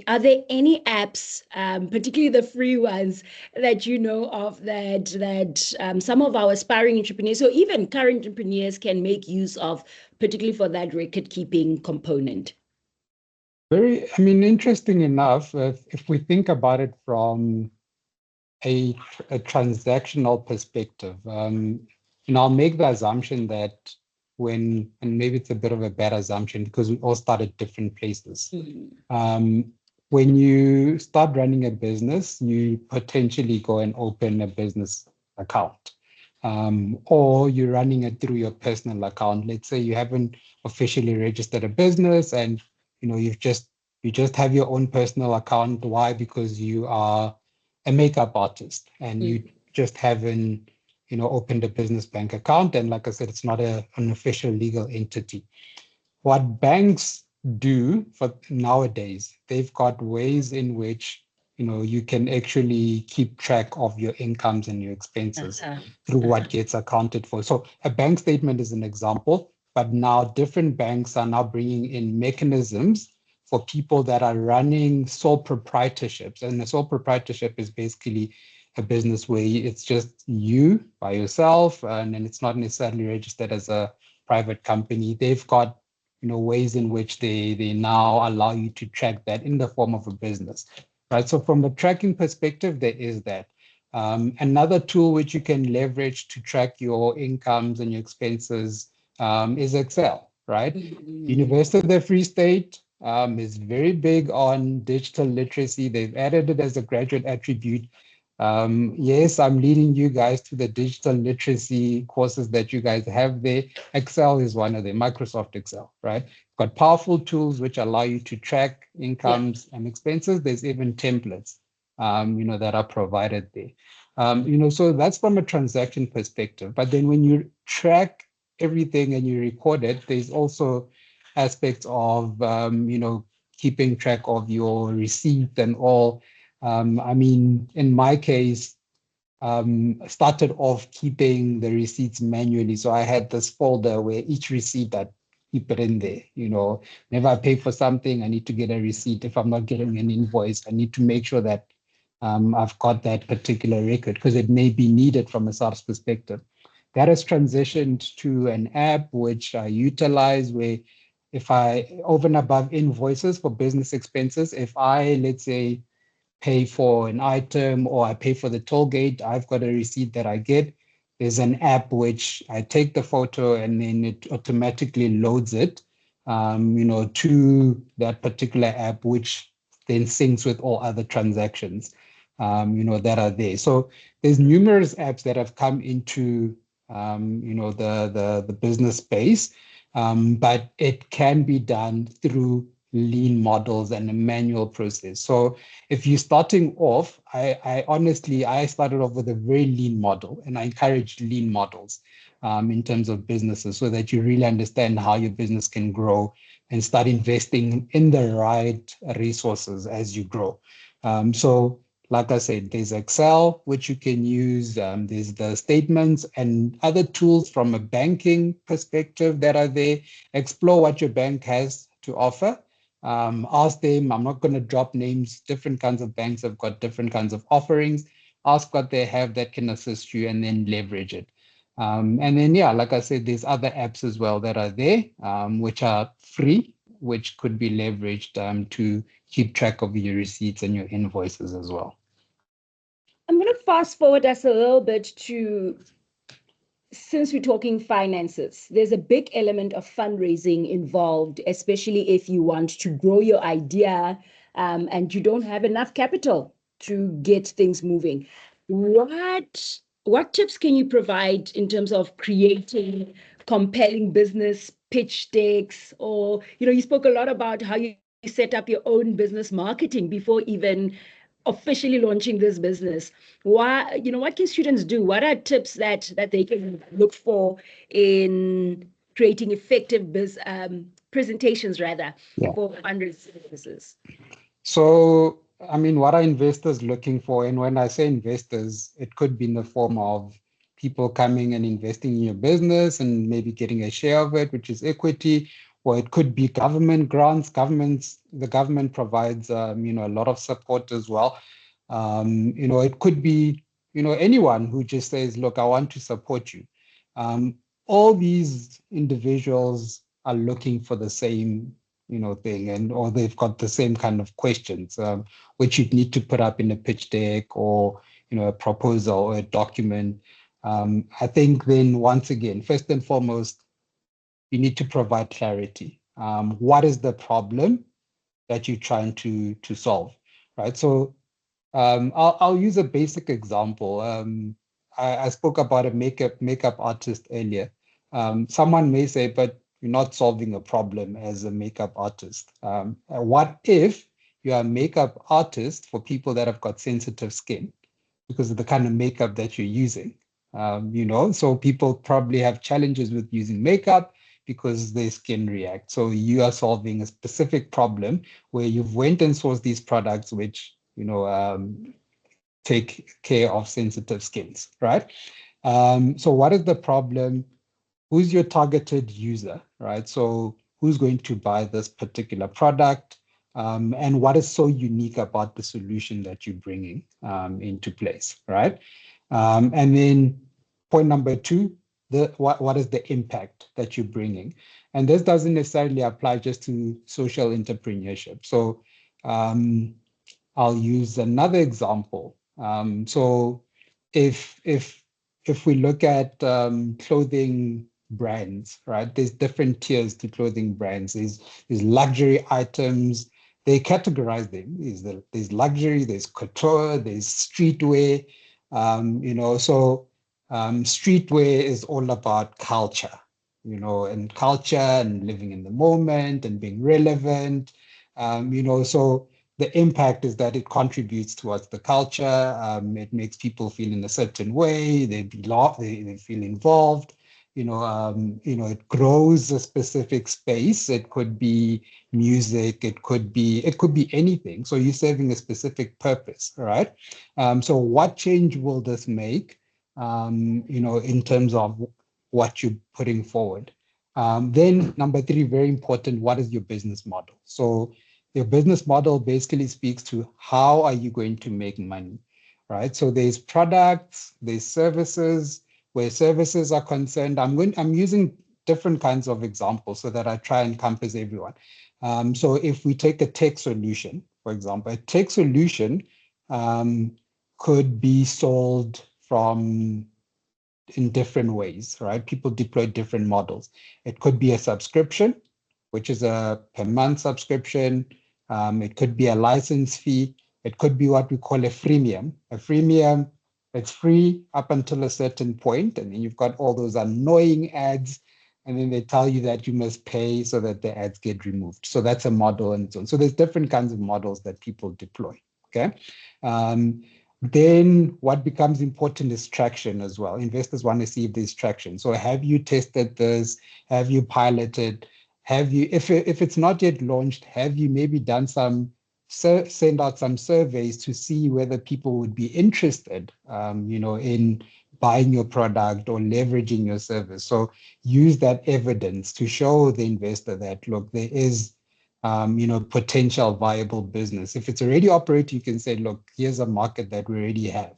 are there any apps, particularly the free ones, that you know of that some of our aspiring entrepreneurs or even current entrepreneurs can make use of, particularly for that record keeping component? Interesting enough, if we think about it from a transactional perspective, I'll make the assumption that and maybe it's a bit of a bad assumption because we all start at different places. Mm-hmm. When you start running a business, you potentially go and open a business account, or you're running it through your personal account. Let's say you haven't officially registered a business and you just have your own personal account. Why? Because you are a makeup artist and you just haven't opened a business bank account, and like I said, it's not an official legal entity. What banks do for nowadays, they've got ways in which you can actually keep track of your incomes and your expenses through what gets accounted for. So a bank statement is an example, but now different banks are now bringing in mechanisms for people that are running sole proprietorships. And a sole proprietorship is basically a business where it's just you by yourself, and then it's not necessarily registered as a private company. They've got ways in which they now allow you to track that in the form of a business, right? So from a tracking perspective, there is that. Another tool which you can leverage to track your incomes and your expenses is Excel, right? Mm-hmm. University of the Free State is very big on digital literacy. They've added it as a graduate attribute. Yes, I'm leading you guys to the digital literacy courses that you guys have there. Excel is one of them, Microsoft Excel, right? Got powerful tools which allow you to track incomes and expenses. There's even templates, that are provided there. So that's from a transaction perspective. But then when you track everything and you record it, there's also aspects of, keeping track of your receipt and all. In my case, started off keeping the receipts manually. So I had this folder where each receipt I keep it in there. Whenever I pay for something, I need to get a receipt. If I'm not getting an invoice, I need to make sure that I've got that particular record because it may be needed from a SARS perspective. That has transitioned to an app which I utilize where if I, over and above invoices for business expenses, if I, let's say, pay for an item or I pay for the toll gate, I've got a receipt that I get. There's an app which I take the photo and then it automatically loads it, to that particular app, which then syncs with all other transactions, that are there. So there's numerous apps that have come into, the business space, but it can be done through lean models and a manual process. So if you're starting off, I honestly, I started off with a very lean model, and I encourage lean models in terms of businesses so that you really understand how your business can grow and start investing in the right resources as you grow. So like I said, there's Excel, which you can use. There's the statements and other tools from a banking perspective that are there. Explore what your bank has to offer. Ask them, I'm not going to drop names, different kinds of banks have got different kinds of offerings. Ask what they have that can assist you and then leverage it. And then, yeah, like I said, there's other apps as well that are there, which are free, which could be leveraged to keep track of your receipts and your invoices as well. I'm going to fast forward us a little bit to, since we're talking finances, there's a big element of fundraising involved, especially if you want to grow your idea and you don't have enough capital to get things moving. What tips can you provide in terms of creating compelling business pitch decks? Or, you spoke a lot about how you set up your own business marketing before even officially launching this business. What can students do? What are tips that they can look for in creating effective presentations for fundraising businesses? So, I mean, what are investors looking for? And when I say investors, it could be in the form of people coming and investing in your business and maybe getting a share of it, which is equity, or it could be government grants. The government provides, a lot of support as well. It could be, anyone who just says, look, I want to support you. All these individuals are looking for the same thing, or they've got the same kind of questions, which you'd need to put up in a pitch deck or, a proposal or a document. I think then once again, first and foremost, you need to provide clarity. What is the problem that you're trying to solve, right? So I'll use a basic example. I spoke about a makeup artist earlier. Someone may say, but you're not solving a problem as a makeup artist. What if you're a makeup artist for people that have got sensitive skin because of the kind of makeup that you're using? So people probably have challenges with using makeup because their skin reacts. So you are solving a specific problem where you've went and sourced these products which take care of sensitive skins, right? So what is the problem? Who's your targeted user, right? So who's going to buy this particular product? And what is so unique about the solution that you're bringing into place, right? And then point number two, what is the impact that you're bringing? And this doesn't necessarily apply just to social entrepreneurship. So I'll use another example. So if we look at clothing brands, right? There's different tiers to clothing brands. There's luxury items. They categorize them. There's luxury, there's couture, there's streetwear. So streetwear is all about culture, and culture and living in the moment and being relevant. So the impact is that it contributes towards the culture. It makes people feel in a certain way. They feel involved. It grows a specific space. It could be music. It could be anything. So you're serving a specific purpose, right? So what change will this make? In terms of what you're putting forward. Then number three, very important. What is your business model? So your business model basically speaks to how are you going to make money, right? So there's products, there's services, Where services are concerned, I'm using different kinds of examples so that I try and encompass everyone. So if we take a tech solution, for example, a tech solution could be sold in different ways, right? People deploy different models. It could be a subscription, which is a per month subscription. It could be a license fee. It could be what we call a freemium. A freemium, it's free up until a certain point, and then you've got all those annoying ads, and then they tell you that you must pay so that the ads get removed. So that's a model and so on. So there's different kinds of models that people deploy, okay? Then what becomes important is traction as well. Investors want to see if there's traction. So have you tested this? Have you piloted? Have you, if it's not yet launched, have you maybe done send out some surveys to see whether people would be interested, in buying your product or leveraging your service? So use that evidence to show the investor that, look, there is potential viable business. If it's already operating, you can say, look, here's a market that we already have.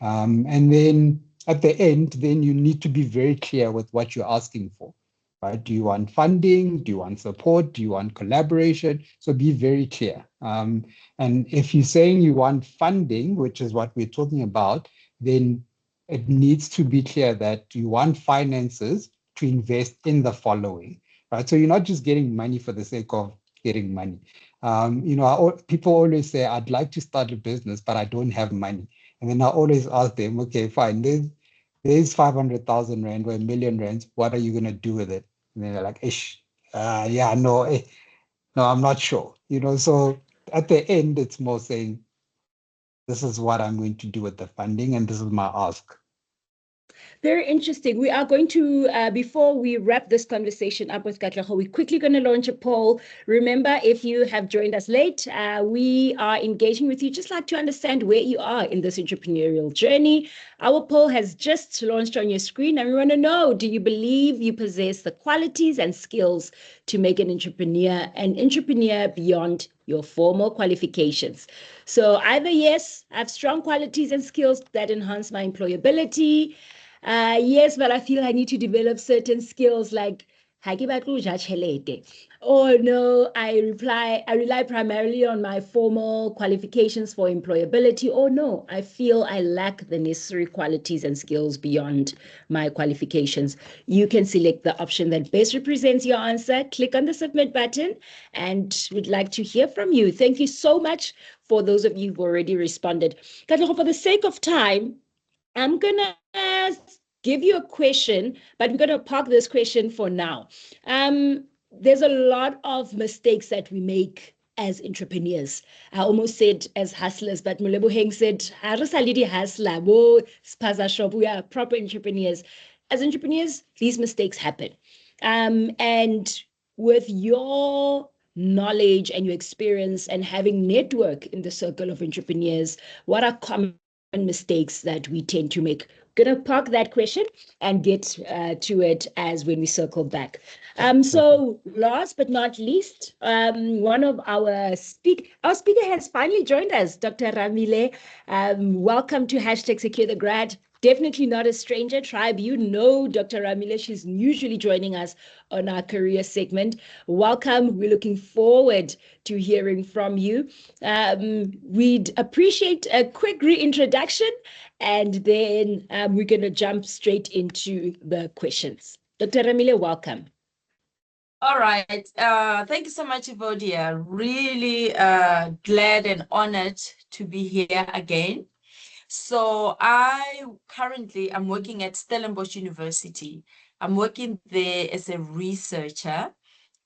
And then at the end, then you need to be very clear with what you're asking for, right? Do you want funding? Do you want support? Do you want collaboration? So be very clear. And if you're saying you want funding, which is what we're talking about, then it needs to be clear that you want finances to invest in the following, right? So you're not just getting money for the sake of getting money. People always say, I'd like to start a business, but I don't have money. And then I always ask them, okay, fine, there's 500,000 Rand or 1,000,000 Rands. What are you going to do with it? And then they're like, no, I'm not sure. So at the end, it's more saying, this is what I'm going to do with the funding, and this is my ask. Very interesting. We are going to, before we wrap this conversation up with Katlego, we're quickly going to launch a poll. Remember, if you have joined us late, we are engaging with you, just like to understand where you are in this entrepreneurial journey. Our poll has just launched on your screen, and we want to know, do you believe you possess the qualities and skills to make an entrepreneur beyond your formal qualifications? So either yes, I have strong qualities and skills that enhance my employability. Yes, but I feel I need to develop certain skills like or no, I rely primarily on my formal qualifications for employability, or no, I feel I lack the necessary qualities and skills beyond my qualifications. You can select the option that best represents your answer. Click on the submit button, and we'd like to hear from you. Thank you so much for those of you who've already responded. Katlego, for the sake of time, I'm going to give you a question, but we're going to park this question for now. There's a lot of mistakes that we make as entrepreneurs. I almost said as hustlers, but Moleboheng said, we are proper entrepreneurs. As entrepreneurs, these mistakes happen. And with your knowledge and your experience and having network in the circle of entrepreneurs, what are common mistakes that we tend to make? Gonna park that question and get to it as when we circle back. So last but not least, one of our speaker has finally joined us, Dr. Rammile. Welcome to #Secure the Grad. Definitely not a stranger, tribe. You know Dr. Rammile. She's usually joining us on our career segment. Welcome. We're looking forward to hearing from you. We'd appreciate a quick reintroduction, and then we're going to jump straight into the questions. Dr. Rammile, welcome. All right. Thank you so much, Evodia. Really glad and honored to be here again. So I'm working at Stellenbosch University. I'm working there as a researcher,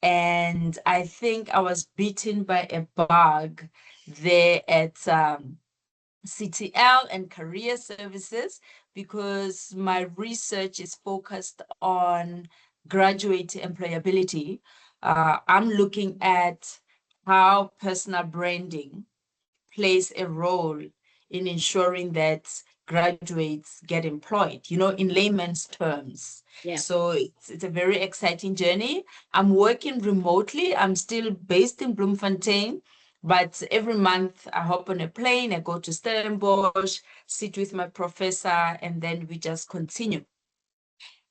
and I think I was bitten by a bug there at CTL and Career Services, because my research is focused on graduate employability. I'm looking at how personal branding plays a role in ensuring that graduates get employed, in layman's terms. Yeah. So it's a very exciting journey. I'm working remotely. I'm still based in Bloemfontein, but every month I hop on a plane, I go to Stellenbosch, sit with my professor, and then we just continue.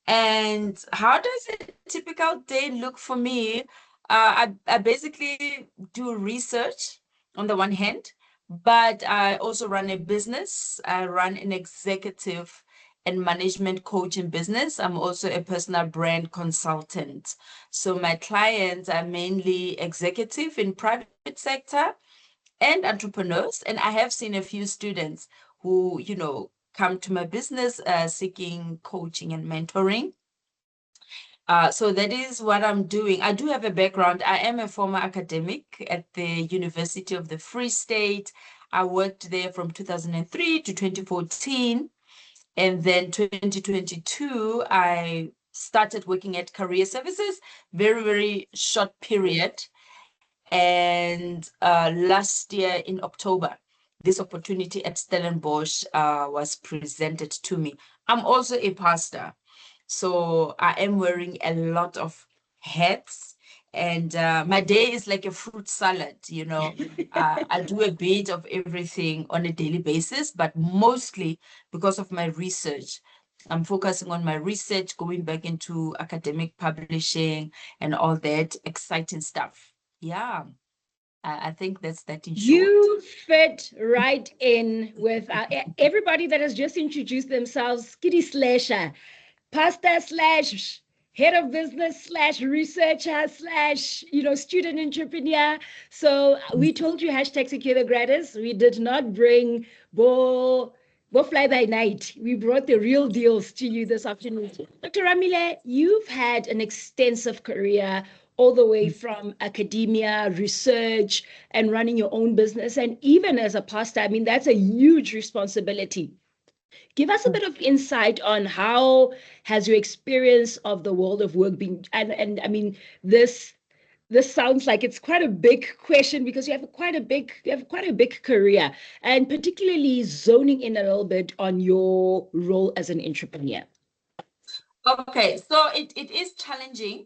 And how does a typical day look for me? I basically do research on the one hand, but I also run a business. I run an executive and management coaching business. I'm also a personal brand consultant. So my clients are mainly executive in private sector and entrepreneurs. And I have seen a few students who, come to my business seeking coaching and mentoring. So that is what I'm doing. I do have a background. I am a former academic at the University of the Free State. I worked there from 2003 to 2014. And then 2022, I started working at Career Services, very, very short period. And last year in October, this opportunity at Stellenbosch was presented to me. I'm also a pastor. So I am wearing a lot of hats, and my day is like a fruit salad, I do a bit of everything on a daily basis, but mostly because of my research. I'm focusing on my research, going back into academic publishing and all that exciting stuff. Yeah, I think that's that in short. You fit right in with everybody that has just introduced themselves. Kitty Slasher, pastor slash head of business slash researcher slash student entrepreneur. So we told you hashtag secure the gratis. We did not bring Bo fly by night. We brought the real deals to you this afternoon. Dr. Rammile, you've had an extensive career all the way from academia, research, and running your own business. And even as a pastor, I mean, that's a huge responsibility. Give us a bit of insight on how has your experience of the world of work been, and I mean, this sounds like it's quite a big question because you have quite a big career, and particularly zoning in a little bit on your role as an entrepreneur. Okay, so it is challenging,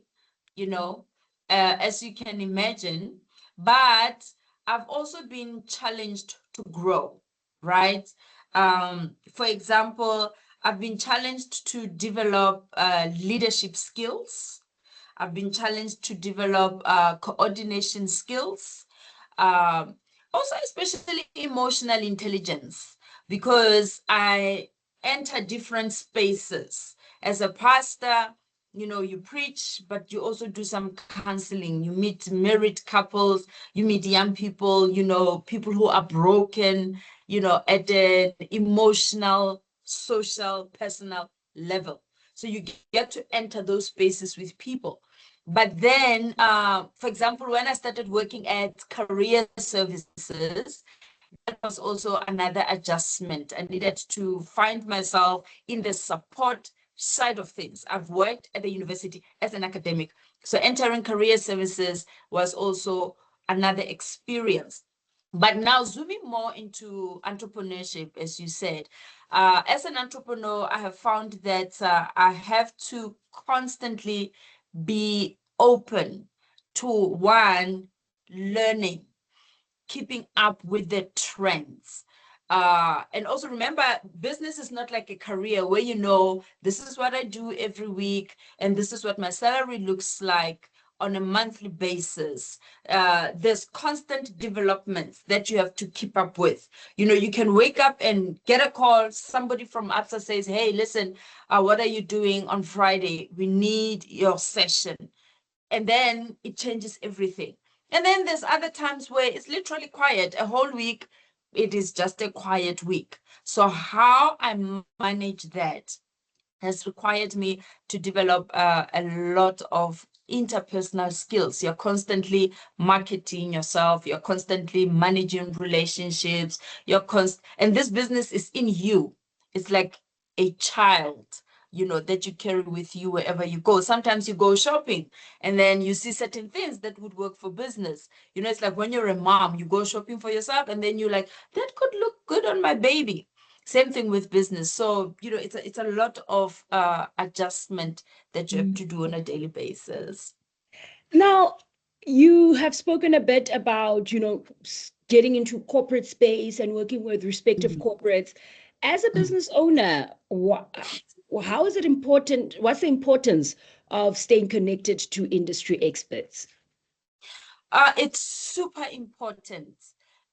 as you can imagine, but I've also been challenged to grow, right? For example, I've been challenged to develop leadership skills. I've been challenged to develop coordination skills, also especially emotional intelligence, because I enter different spaces. As a pastor, you preach, but you also do some counseling. You meet married couples, you meet young people, people who are broken, at an emotional, social, personal level. So you get to enter those spaces with people. But then, for example, when I started working at Career Services, that was also another adjustment. I needed to find myself in the support side of things. I've worked at the university as an academic. So entering Career Services was also another experience. But now zooming more into entrepreneurship, as you said, as an entrepreneur, I have found that I have to constantly be open to one, learning, keeping up with the trends. And also remember, business is not like a career where this is what I do every week and this is what my salary looks like on a monthly basis. There's constant developments that you have to keep up with. You can wake up and get a call. Somebody from APSA says, hey, listen, what are you doing on Friday? We need your session. And then it changes everything. And then there's other times where it's literally quiet. A whole week, it is just a quiet week. So how I manage that has required me to develop a lot of interpersonal skills. You're constantly marketing yourself. You're constantly managing relationships. And this business is in you. It's like a child, that you carry with you wherever you go. Sometimes you go shopping and then you see certain things that would work for business. It's like when you're a mom, you go shopping for yourself and then you're like, that could look good on my baby. Same thing with business. So, it's a lot of adjustment that you have to do on a daily basis. Now, you have spoken a bit about, getting into corporate space and working with respective corporates. As a business owner, how is it important? What's the importance of staying connected to industry experts? It's super important,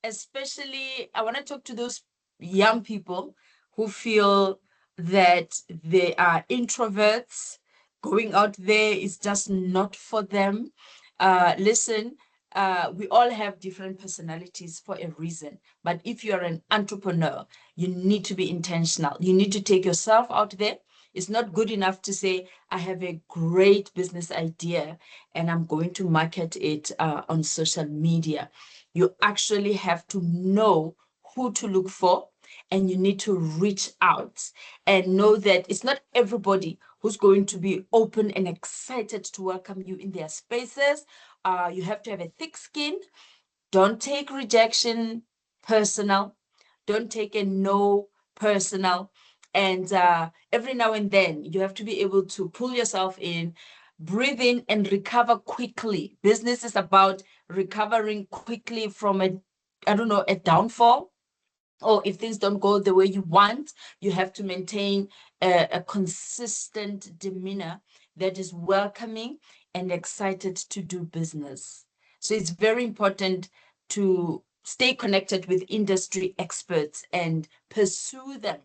especially I want to talk to those young people who feel that they are introverts. Going out there is just not for them. Listen, we all have different personalities for a reason. But if you're an entrepreneur, you need to be intentional. You need to take yourself out there. It's not good enough to say, I have a great business idea and I'm going to market it on social media. You actually have to know who to look for, and you need to reach out and know that it's not everybody who's going to be open and excited to welcome you in their spaces. You have to have a thick skin. Don't take rejection personal. Don't take a no personal. And every now and then, you have to be able to pull yourself in, breathe in, and recover quickly. Business is about recovering quickly from a downfall. Or if things don't go the way you want, you have to maintain a consistent demeanor that is welcoming and excited to do business. So it's very important to stay connected with industry experts and pursue them.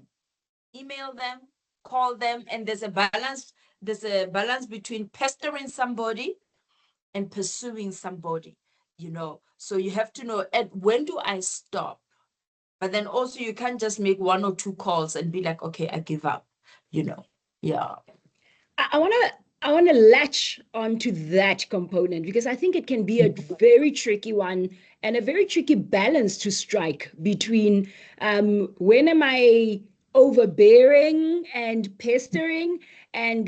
Email them, call them, and there's a balance. There's a balance between pestering somebody and pursuing somebody, So you have to know when do I stop? But then also you can't just make 1 or 2 calls and be like, okay, I give up, Yeah. I want to latch onto that component because I think it can be a very tricky one and a very tricky balance to strike between when am I overbearing and pestering, and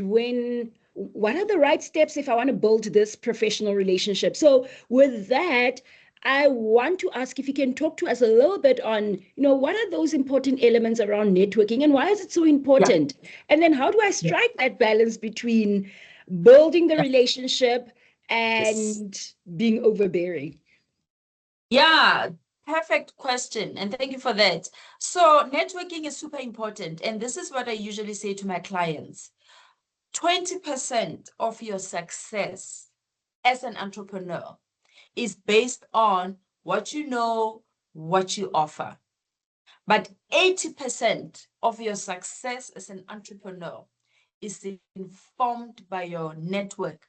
what are the right steps if I want to build this professional relationship. So with that, I want to ask if you can talk to us a little bit on, what are those important elements around networking and why is it so important? Yeah. And then how do I strike that balance between building the relationship and being overbearing? Yeah, perfect question. And thank you for that. So networking is super important. And this is what I usually say to my clients. 20% of your success as an entrepreneur is based on what you know, what you offer. But 80% of your success as an entrepreneur is informed by your network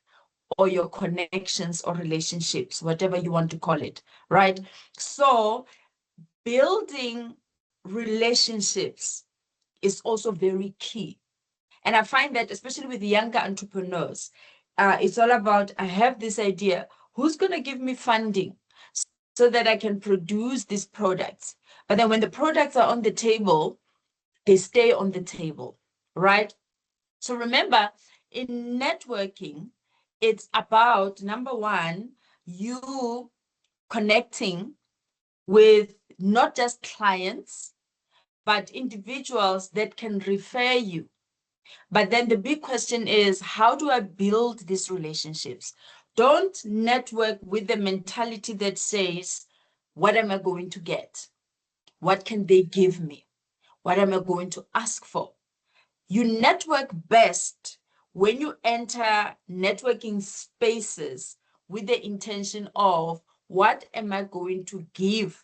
or your connections or relationships, whatever you want to call it, right? So building relationships is also very key. And I find that especially with younger entrepreneurs, it's all about, I have this idea, who's going to give me funding so that I can produce these products? But then when the products are on the table, they stay on the table, right? So remember, in networking, it's about, number one, you connecting with not just clients, but individuals that can refer you. But then the big question is, how do I build these relationships? Don't network with the mentality that says, what am I going to get? What can they give me? What am I going to ask for? You network best when you enter networking spaces with the intention of, what am I going to give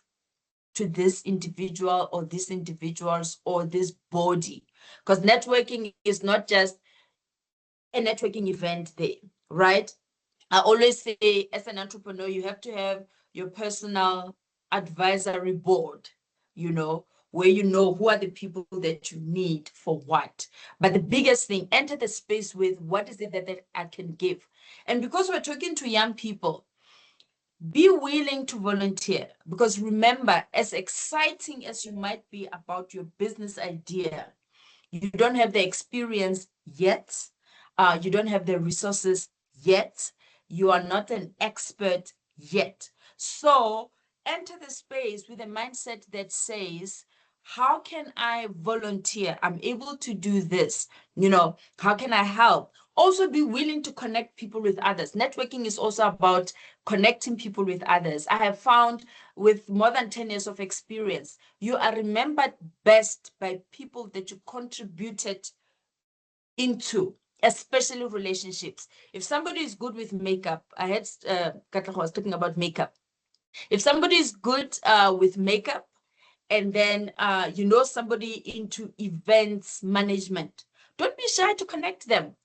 to this individual or these individuals or this body? Because networking is not just a networking event there, right? I always say, as an entrepreneur, you have to have your personal advisory board, where you know who are the people that you need for what. But the biggest thing, enter the space with, what is it that I can give? And because we're talking to young people, be willing to volunteer, because remember, as exciting as you might be about your business idea, you don't have the experience yet. You don't have the resources yet. You are not an expert yet. So enter the space with a mindset that says, how can I volunteer? I'm able to do this. How can I help? Also be willing to connect people with others. Networking is also about connecting people with others. I have found, with more than 10 years of experience, you are remembered best by people that you contributed into, especially relationships. If somebody is good with makeup, I had Katlego was talking about makeup. If somebody is good with makeup, and then you know somebody into events management, don't be shy to connect them.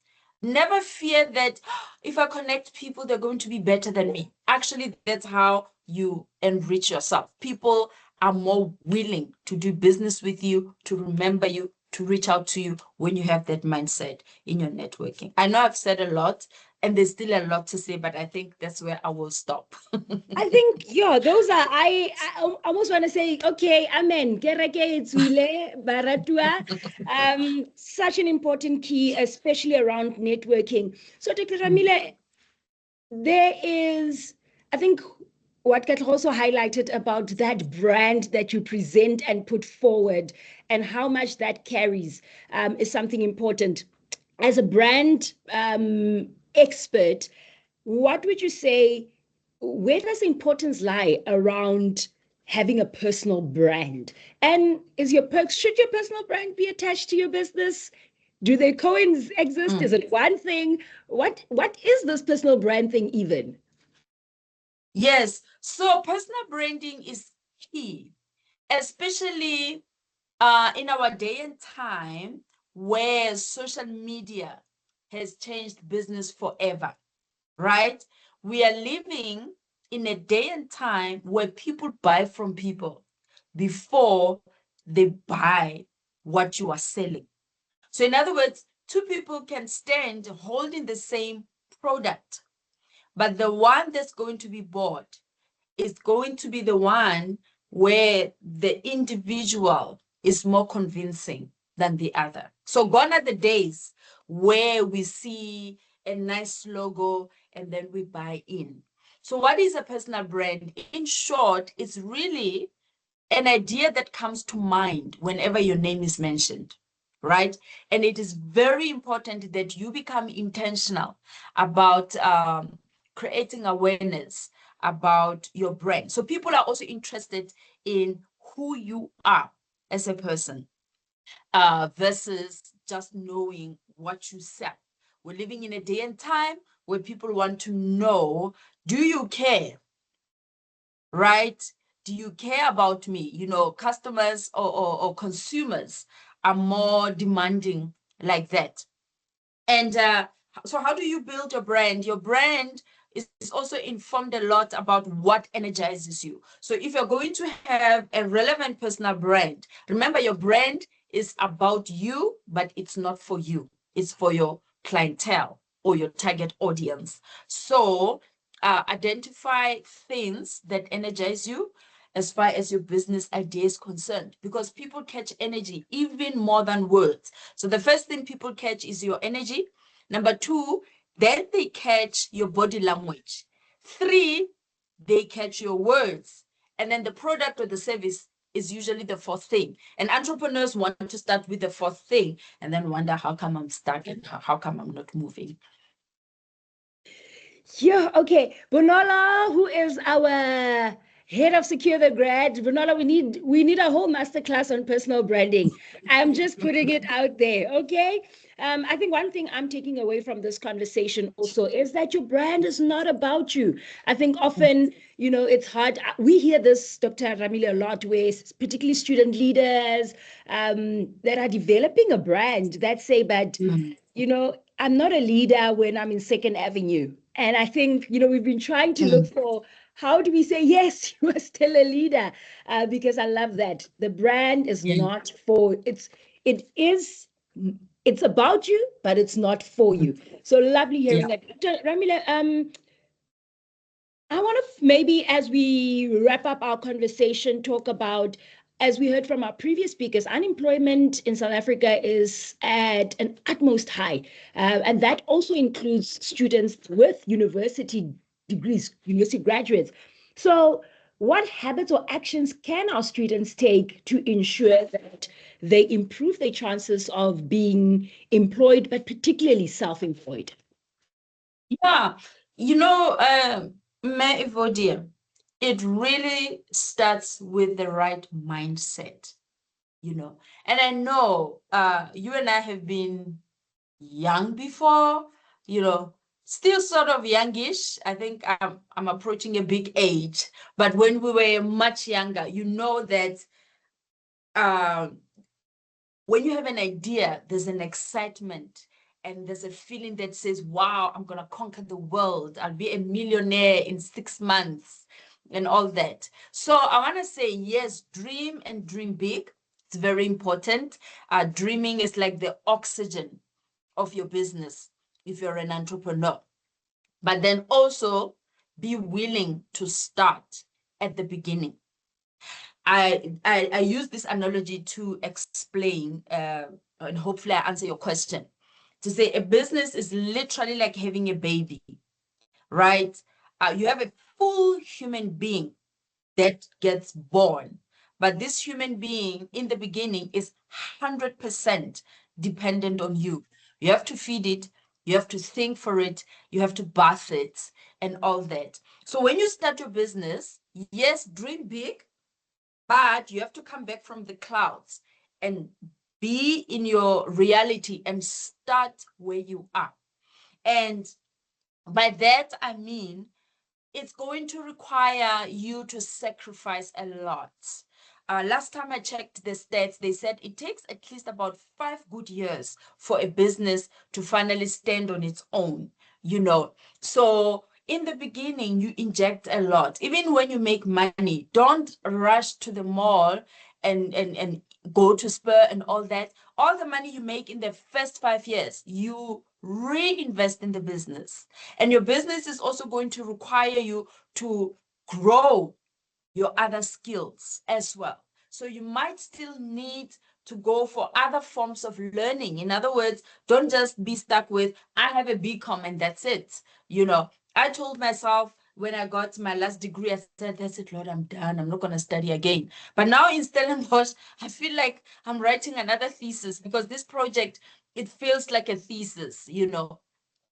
Never fear that if I connect people, they're going to be better than me. Actually, that's how you enrich yourself. People are more willing to do business with you, to remember you, to reach out to you when you have that mindset in your networking. I know I've said a lot, and there's still a lot to say, but I think that's where I will stop. I think, yeah, those are, I almost want to say, okay, amen. Kereke itswile, baratua. Such an important key, especially around networking. So, Dr. Rammile, there is, I think, what Katlego also highlighted about that brand that you present and put forward and how much that carries is something important. As a brand expert, what would you say, where does the importance lie around having a personal brand? And should your personal brand be attached to your business? Do they coexist? Is it one thing? What is this personal brand thing even? Yes, so personal branding is key, especially in our day and time where social media has changed business forever, right? We are living in a day and time where people buy from people before they buy what you are selling. So in other words, two people can stand holding the same product, but the one that's going to be bought is going to be the one where the individual is more convincing than the other. So gone are the days where we see a nice logo and then we buy in. So what is a personal brand? In short, it's really an idea that comes to mind whenever your name is mentioned, right? And it is very important that you become intentional about creating awareness about your brand. So people are also interested in who you are as a person versus just knowing what you sell. We're living in a day and time where people want to know, do you care? Right? Do you care about me? You know, customers or consumers are more demanding like that. And so how do you build your brand? Your brand is also informed a lot about what energizes you. So if you're going to have a relevant personal brand, remember your brand is about you, but it's not for you. It's for your clientele or your target audience. So identify things that energize you as far as your business idea is concerned, because people catch energy even more than words. So the first thing people catch is your energy. Number two, then they catch your body language. Three, they catch your words. And then the product or the service is usually the fourth thing. And entrepreneurs want to start with the fourth thing and then wonder, how come I'm stuck and how come I'm not moving? Yeah, okay. Bonola, who is our head of Secure the Grad. Bonola, we need a whole masterclass on personal branding. I'm just putting it out there, okay? I think one thing I'm taking away from this conversation also is that your brand is not about you. I think often, you know, it's hard. We hear this, Dr. Rammile, a lot, where particularly student leaders that are developing a brand that say, but, you know, I'm not a leader when I'm in Second Avenue. And I think, you know, we've been trying to look for how do we say, yes, you are still a leader, because I love that. The brand is not for, it's about you, but it's not for you. So lovely hearing that. Rammile, I want to maybe, as we wrap up our conversation, talk about, as we heard from our previous speakers, unemployment in South Africa is at an utmost high. And that also includes students with university degrees, university graduates. So what habits or actions can our students take to ensure that they improve their chances of being employed, but particularly self-employed? Yeah, you know, Evodia, it really starts with the right mindset, you know. And I know you and I have been young before, still sort of youngish. I think I'm approaching a big age. But when we were much younger, you know that when you have an idea, there's an excitement and there's a feeling that says, wow, I'm going to conquer the world. I'll be a millionaire in 6 months and all that. So I want to say, yes, dream and dream big. It's very important. Dreaming is like the oxygen of your business if you're an entrepreneur. But then also be willing to start at the beginning. I use this analogy to explain, and hopefully I answer your question. To say a business is literally like having a baby, right? You have a full human being that gets born, but this human being in the beginning is 100% dependent on you. You have to feed it, you have to think for it, you have to bath it, and all that. So when you start your business, yes, dream big, but you have to come back from the clouds and be in your reality and start where you are. And by that, I mean, it's going to require you to sacrifice a lot. Last time I checked the stats, they said it takes at least about 5 good years for a business to finally stand on its own, So in the beginning, you inject a lot. Even when you make money, don't rush to the mall and go to Spur and all that. All the money you make in the first 5 years, you reinvest in the business. And your business is also going to require you to grow your other skills as well. So you might still need to go for other forms of learning. In other words, don't just be stuck with, I have a BCom and that's it. I told myself when I got my last degree, I said, that's it, Lord, I'm done. I'm not going to study again. But now in Stellenbosch, I feel like I'm writing another thesis because this project, it feels like a thesis,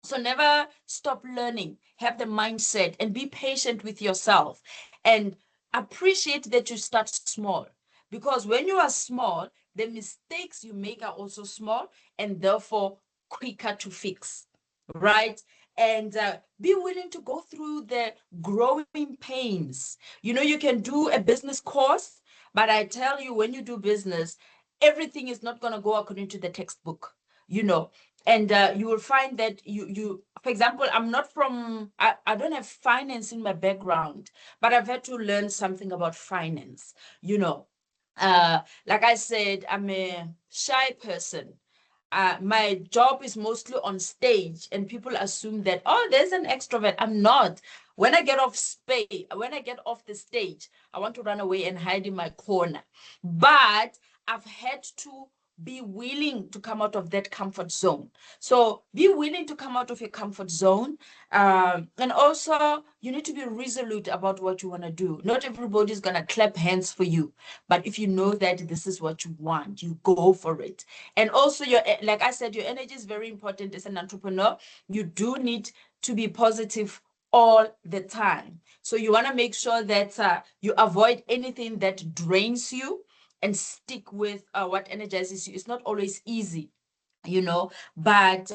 So never stop learning, have the mindset and be patient with yourself and appreciate that you start small, because when you are small, the mistakes you make are also small and therefore quicker to fix, right? And be willing to go through the growing pains. You can do a business course, but I tell you, when you do business, everything is not going to go according to the textbook, and you will find that you for example, I don't have finance in my background, but I've had to learn something about finance. Like I said, I'm a shy person. My job is mostly on stage, and people assume that, oh, there's an extrovert. I'm not. When I get off the stage, I want to run away and hide in my corner. But I've had to be willing to come out of that comfort zone. So be willing to come out of your comfort zone. And also, you need to be resolute about what you want to do. Not everybody's going to clap hands for you. But if you know that this is what you want, you go for it. And also, like I said, your energy is very important as an entrepreneur. You do need to be positive all the time. So you want to make sure that you avoid anything that drains you and stick with what energizes you. It's not always easy, but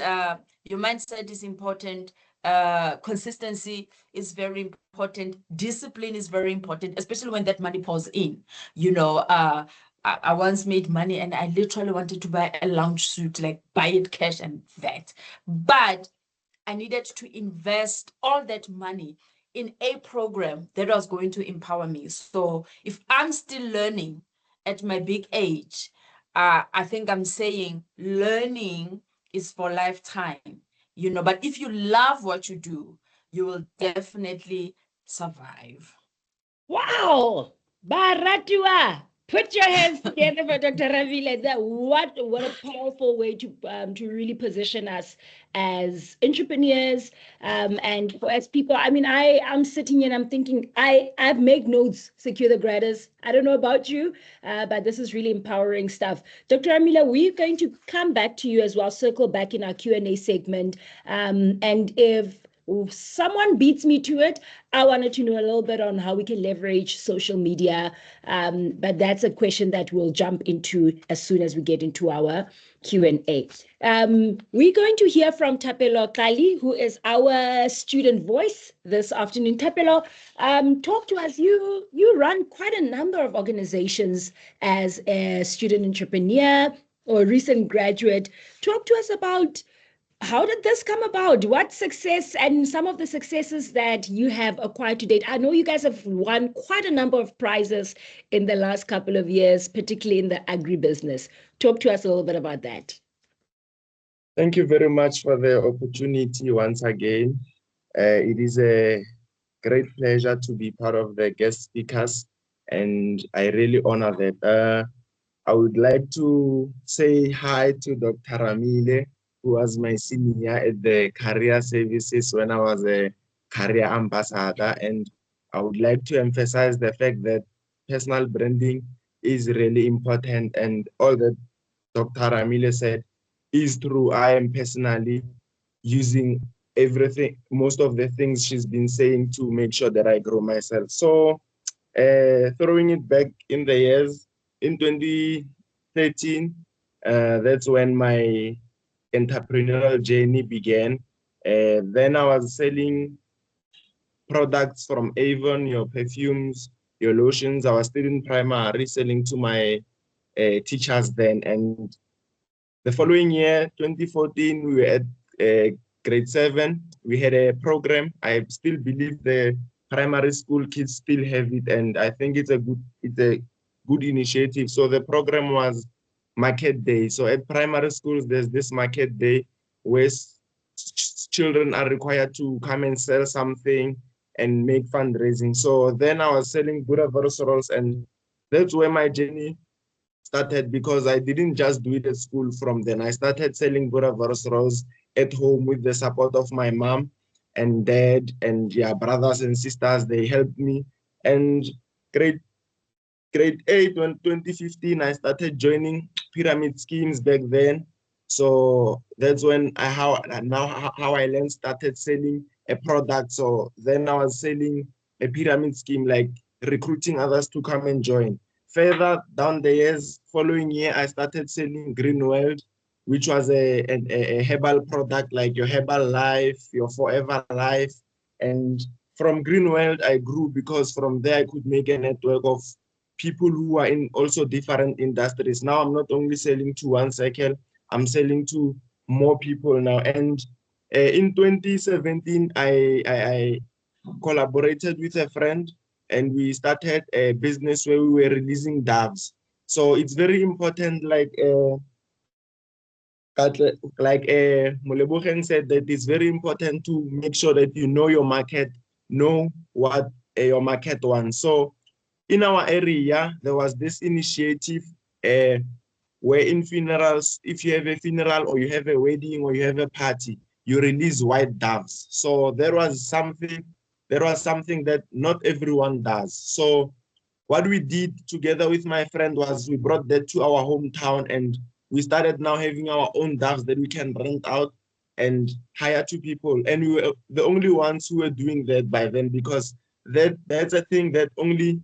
your mindset is important. Consistency is very important. Discipline is very important, especially when that money pours in. I once made money and I literally wanted to buy a lounge suit, like buy it cash and that. But I needed to invest all that money in a program that was going to empower me. So if I'm still learning at my big age, I think I'm saying learning is for lifetime, but if you love what you do, you will definitely survive. Wow, Baratua. Put your hands together for Dr. Rammile. What a powerful way to really position us as entrepreneurs, and as people. I mean, I'm sitting here and I'm thinking, I've made notes, secure the gratis. I don't know about you, but this is really empowering stuff. Dr. Rammile, we're going to come back to you as well, circle back in our Q&A segment, and if someone beats me to it. I wanted to know a little bit on how we can leverage social media, but that's a question that we'll jump into as soon as we get into our Q&A. We're going to hear from Thapelo Xhali, who is our student voice this afternoon. Thapelo, talk to us. You run quite a number of organizations as a student entrepreneur or recent graduate. Talk to us about how did this come about? What success and some of the successes that you have acquired to date? I know you guys have won quite a number of prizes in the last couple of years, particularly in the agribusiness. Talk to us a little bit about that. Thank you very much for the opportunity once again. It is a great pleasure to be part of the guest speakers, and I really honor that. I would like to say hi to Dr. Rammile, who was my senior at the career services when I was a career ambassador. And I would like to emphasize the fact that personal branding is really important, and all that Dr. Rammile said is true. I am personally using everything, most of the things she's been saying to make sure that I grow myself. So throwing it back in the years, in 2013, that's when my entrepreneurial journey began. Then I was selling products from Avon, your perfumes, your lotions. I was still in primary, selling to my teachers then. And the following year, 2014, we were at grade 7. We had a program. I still believe the primary school kids still have it, and I think it's a good initiative. So the program was Market Day. So at primary schools, there's this Market Day where children are required to come and sell something and make fundraising. So then I was selling Boerewors rolls, and that's where my journey started, because I didn't just do it at school. From then I started selling Boerewors rolls at home with the support of my mom and dad and brothers and sisters. They helped me. And grade 8, 2015, I started joining pyramid schemes back then. So that's when how I started selling a product. So then I was selling a pyramid scheme, like recruiting others to come and join. Further down the years, following year, I started selling Green World, which was a herbal product, like your Herbal Life, your Forever Life. And from Green World, I grew, because from there I could make a network of people who are in also different industries. Now I'm not only selling to one cycle, I'm selling to more people now. And in 2017, I collaborated with a friend, and we started a business where we were releasing doves. So it's very important, like Moleboheng said, that it's very important to make sure that you know your market, know what your market wants. So in our area, there was this initiative where in funerals, if you have a funeral or you have a wedding or you have a party, you release white doves. So there was something that not everyone does. So what we did together with my friend was we brought that to our hometown, and we started now having our own doves that we can rent out and hire to people. And we were the only ones who were doing that by then, because that's a thing that only,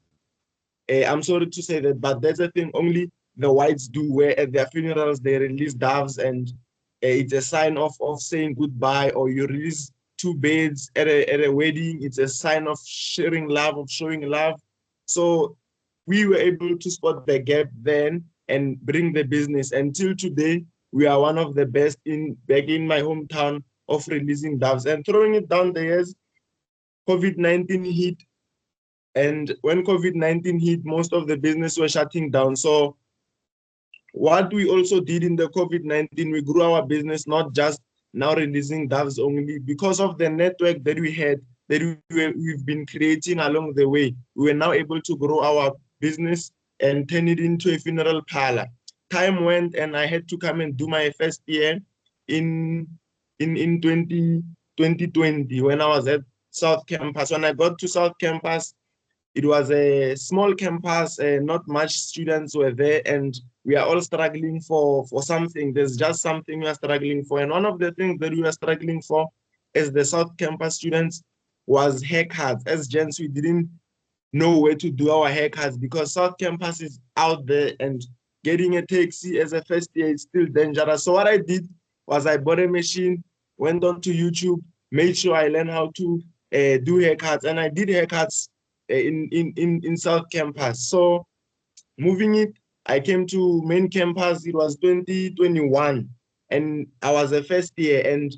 I'm sorry to say that, but that's a thing only the whites do, where at their funerals they release doves, and it's a sign of saying goodbye. Or you release 2 birds at a wedding, it's a sign of sharing love, of showing love. So we were able to spot the gap then and bring the business. Until today, we are one of the best back in my hometown of releasing doves. And throwing it down the years, COVID-19 hit. And when COVID-19 hit, most of the business were shutting down. So what we also did in the COVID-19, we grew our business, not just now releasing doves only, because of the network that we had, that we've been creating along the way. We were now able to grow our business and turn it into a funeral parlor. Time went, and I had to come and do my first year in 2020, when I was at South Campus. When I got to South Campus, it was a small campus, not much students were there, and we are all struggling for something. There's just something we are struggling for. And one of the things that we are struggling for as the South Campus students was haircuts. As gents, we didn't know where to do our haircuts because South Campus is out there and getting a taxi as a first year is still dangerous. So what I did was I bought a machine, went on to YouTube, made sure I learned how to do haircuts, and I did haircuts in South Campus. So moving it, I came to main campus. It was 2021, and I was a first year. And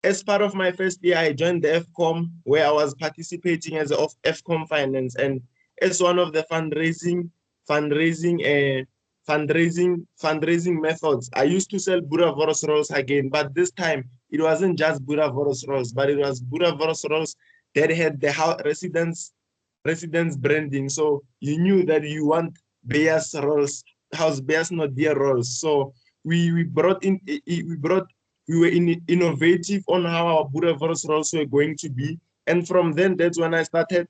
as part of my first year, I joined the FCOM, where I was participating as of FCOM Finance, and as one of the fundraising methods. I used to sell Boerewors rolls again, but this time it wasn't just Boerewors rolls, but it was Boerewors rolls that had the residence branding. So you knew that you want Bears rolls, house Bears, not deer rolls. So we were innovative on how our Boerewors rolls were going to be. And from then, that's when I started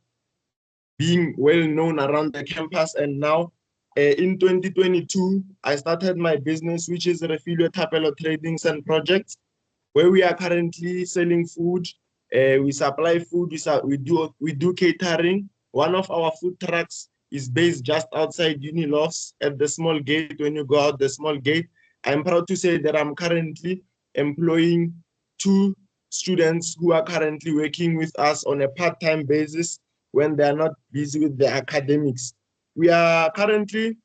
being well known around the campus. And now in 2022, I started my business, which is Refilwe Thapelo Tradings and Projects, where we are currently selling food. We supply food, we do catering. One of our food trucks is based just outside Unilofts at the small gate. When you go out the small gate, I'm proud to say that I'm currently employing 2 students who are currently working with us on a part-time basis when they are not busy with their academics. We are currently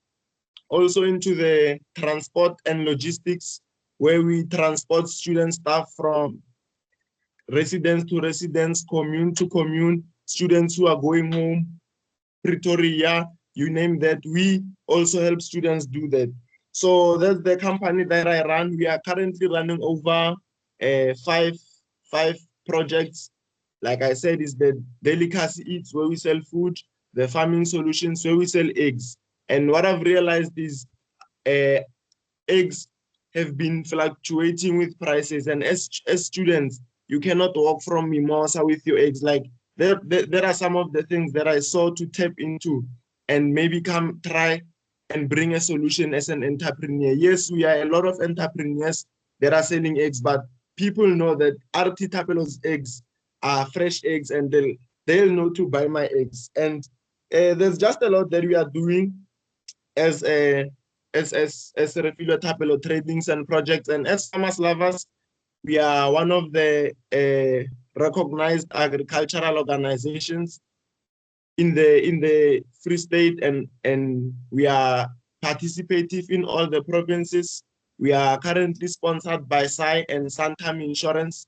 also into the transport and logistics, where we transport student staff from residence to residence, commune to commune, students who are going home, Pretoria, you name that. We also help students do that. So that's the company that I run. We are currently running over 5 projects. Like I said, is the Delicacy Eats, where we sell food, the Farming Solutions, where we sell eggs. And what I've realized is eggs have been fluctuating with prices. And as students, you cannot walk from Mimosa with your eggs. Like there are some of the things that I saw to tap into and maybe try and bring a solution as an entrepreneur. Yes, we are a lot of entrepreneurs that are selling eggs, but people know that RT Thapelo's eggs are fresh eggs, and they'll know to buy my eggs. And there's just a lot that we are doing as Refilwe Thapelo Tradings and Projects. And as farmers lovers, we are one of the recognized agricultural organizations in the Free State, and we are participative in all the provinces. We are currently sponsored by SAI and Santam Insurance,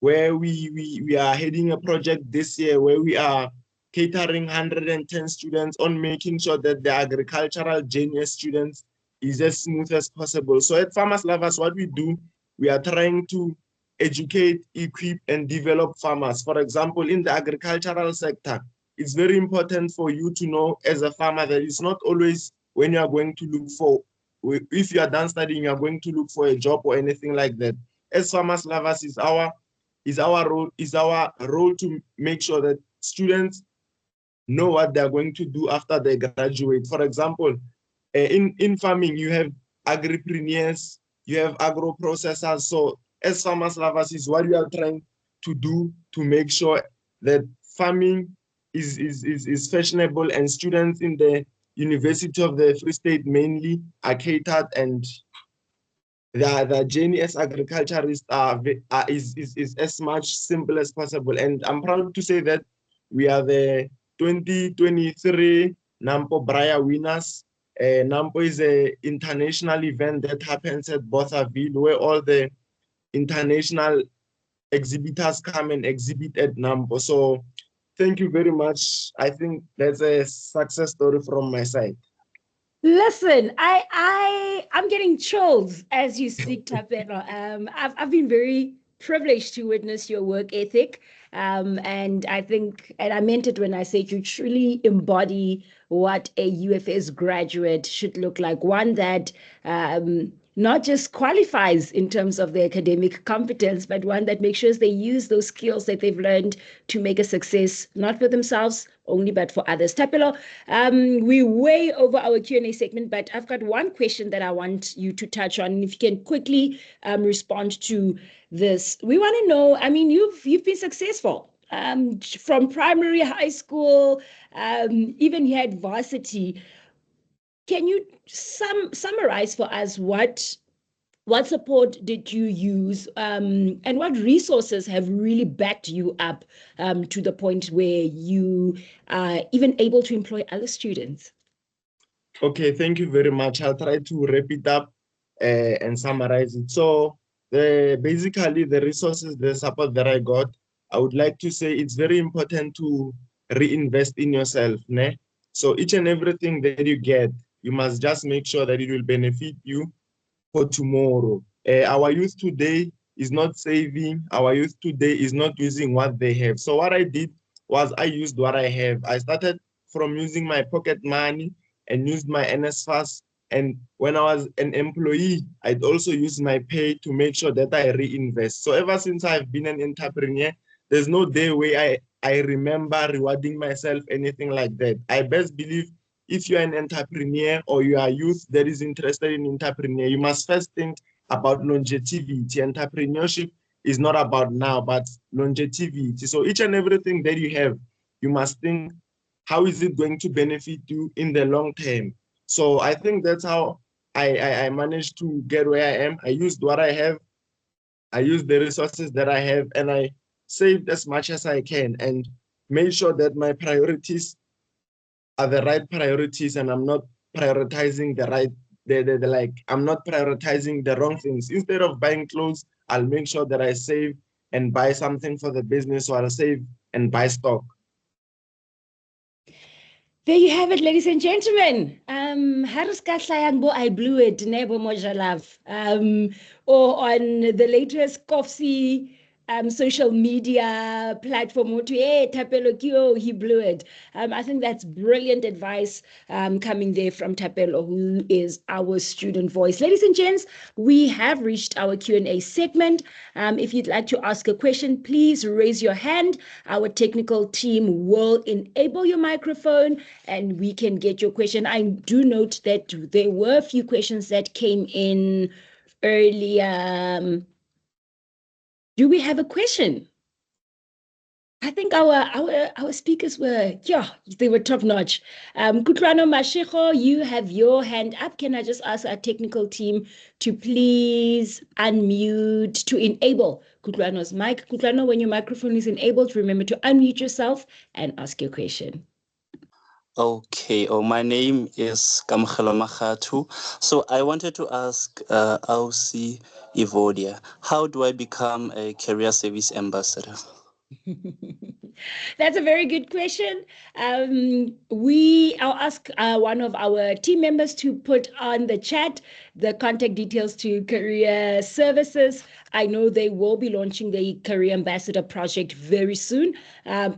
where we are heading a project this year where we are catering 110 students on making sure that the agricultural journey as students is as smooth as possible. So at Farmers Lovers, what we do, we are trying to educate, equip, and develop farmers. For example, in the agricultural sector, it's very important for you to know as a farmer that it's not always when you are going to look for, if you are done studying, you are going to look for a job or anything like that. As Farmers Lovers, is our role to make sure that students know what they're going to do after they graduate. For example, in farming, you have agripreneurs, you have agro processors. So as Farmers Lovers, is what we are trying to do to make sure that farming is fashionable, and students in the University of the Free State mainly are catered, and the journey as agriculturists is as much simple as possible. And I'm proud to say that we are the 2023 NAMPO Briar winners. NAMPO is an international event that happens at Bothaville, where all the international exhibitors come and exhibit at NAMPO. So thank you very much. I think that's a success story from my side. Listen, I'm getting chills as you speak, Thapelo. I've been very privileged to witness your work ethic. And I think, and I meant it when I said you truly embody what a UFS graduate should look like. One that not just qualifies in terms of their academic competence, but one that makes sure they use those skills that they've learned to make a success, not for themselves only, but for others. Thapelo, we're way over our Q&A segment, but I've got one question that I want you to touch on. If you can quickly respond to this. We want to know, I mean, you've been successful. From primary, high school, even you had varsity. Can you summarize for us what support did you use, and what resources have really backed you up to the point where you are even able to employ other students? Okay, thank you very much. I'll try to wrap it up and summarize it. So basically the resources, the support that I got, I would like to say it's very important to reinvest in yourself. Ne? So each and everything that you get, you must just make sure that it will benefit you for tomorrow. Our youth today is not saving. Our youth today is not using what they have. So what I did was I used what I have. I started from using my pocket money and used my NSFAS. And when I was an employee, I'd also use my pay to make sure that I reinvest. So ever since I've been an entrepreneur, there's no day where I remember rewarding myself, anything like that. I best believe if you're an entrepreneur or you are youth that is interested in entrepreneur, you must first think about longevity. Entrepreneurship is not about now, but longevity. So each and everything that you have, you must think, how is it going to benefit you in the long term? So I think that's how I managed to get where I am. I used what I have. I used the resources that I have, and I saved as much as I can and made sure that my priorities are the right priorities, and I'm not prioritizing I'm not prioritizing the wrong things. Instead of buying clothes, I'll make sure that I save and buy something for the business, or I'll save and buy stock. There you have it, ladies and gentlemen. Harris Katlayangbo, I blew it, Nebo Mojalav. Or on the latest Kofsi social media platform, hey, Thapelo Kyo, he blew it. I think that's brilliant advice coming there from Thapelo, who is our student voice. Ladies and gents, we have reached our Q&A segment. If you'd like to ask a question, please raise your hand. Our technical team will enable your microphone and we can get your question. I do note that there were a few questions that came in earlier. Do we have a question? I think our speakers were, they were top notch. Kutlwano Mashego, you have your hand up. Can I just ask our technical team to please unmute to enable Kutlwano's mic? Kutlwano, when your microphone is enabled, remember to unmute yourself and ask your question. Okay, my name is Kamkhelo Makhatu. So I wanted to ask Ausi Evodia, how do I become a career service ambassador? That's a very good question. I'll ask one of our team members to put on the chat the contact details to Career Services. I know they will be launching the Career Ambassador project very soon.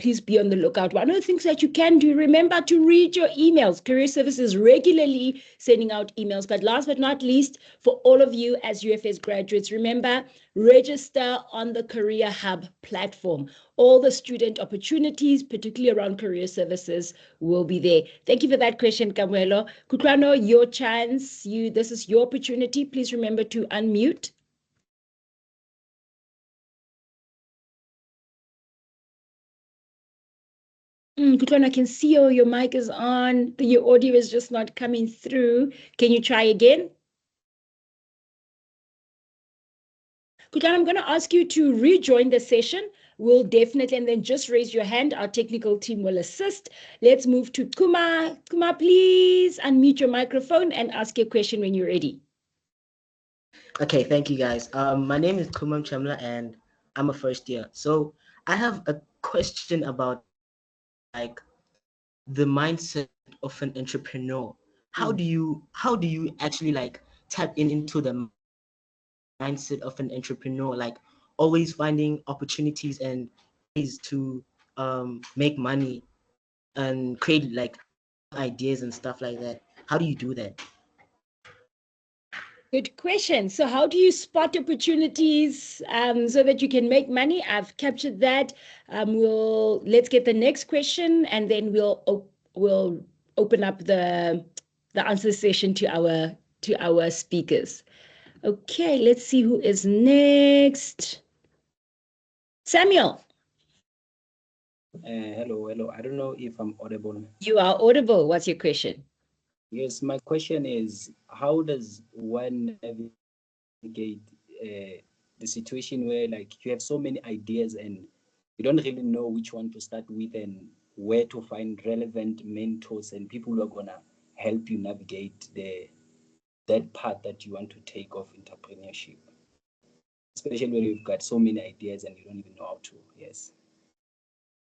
Please be on the lookout. One of the things that you can do, remember to read your emails. Career Services regularly sending out emails. But last but not least, for all of you as UFS graduates, remember, register on the Career Hub platform. All the student opportunities, particularly around career services, will be there. Thank you for that question, Kamuelo. Kutlwano, your chance. This is your opportunity. Please remember to unmute. Kutlwano, I can see your mic is on. Your audio is just not coming through. Can you try again? Kutlwano, I'm going to ask you to rejoin the session. We'll definitely, and then just raise your hand. Our technical team will assist. Let's move to Kuma. Kuma, please unmute your microphone and ask your question when you're ready. Okay, thank you guys. My name is Kumam Chamla and I'm a first year. So I have a question about like the mindset of an entrepreneur. How do you actually like tap into the mindset of an entrepreneur, like always finding opportunities and ways to make money and create like ideas and stuff like that? How do you do that? Good question. So how do you spot opportunities so that you can make money? I've captured that. Let's get the next question, and then we'll open up the answer session to our speakers. Okay, let's see who is next. Samuel. Hello. I don't know if I'm audible. You are audible. What's your question? Yes, my question is, how does one navigate the situation where like you have so many ideas and you don't really know which one to start with and where to find relevant mentors and people who are gonna help you navigate that path that you want to take of entrepreneurship, especially when you've got so many ideas and you don't even know how to. Yes.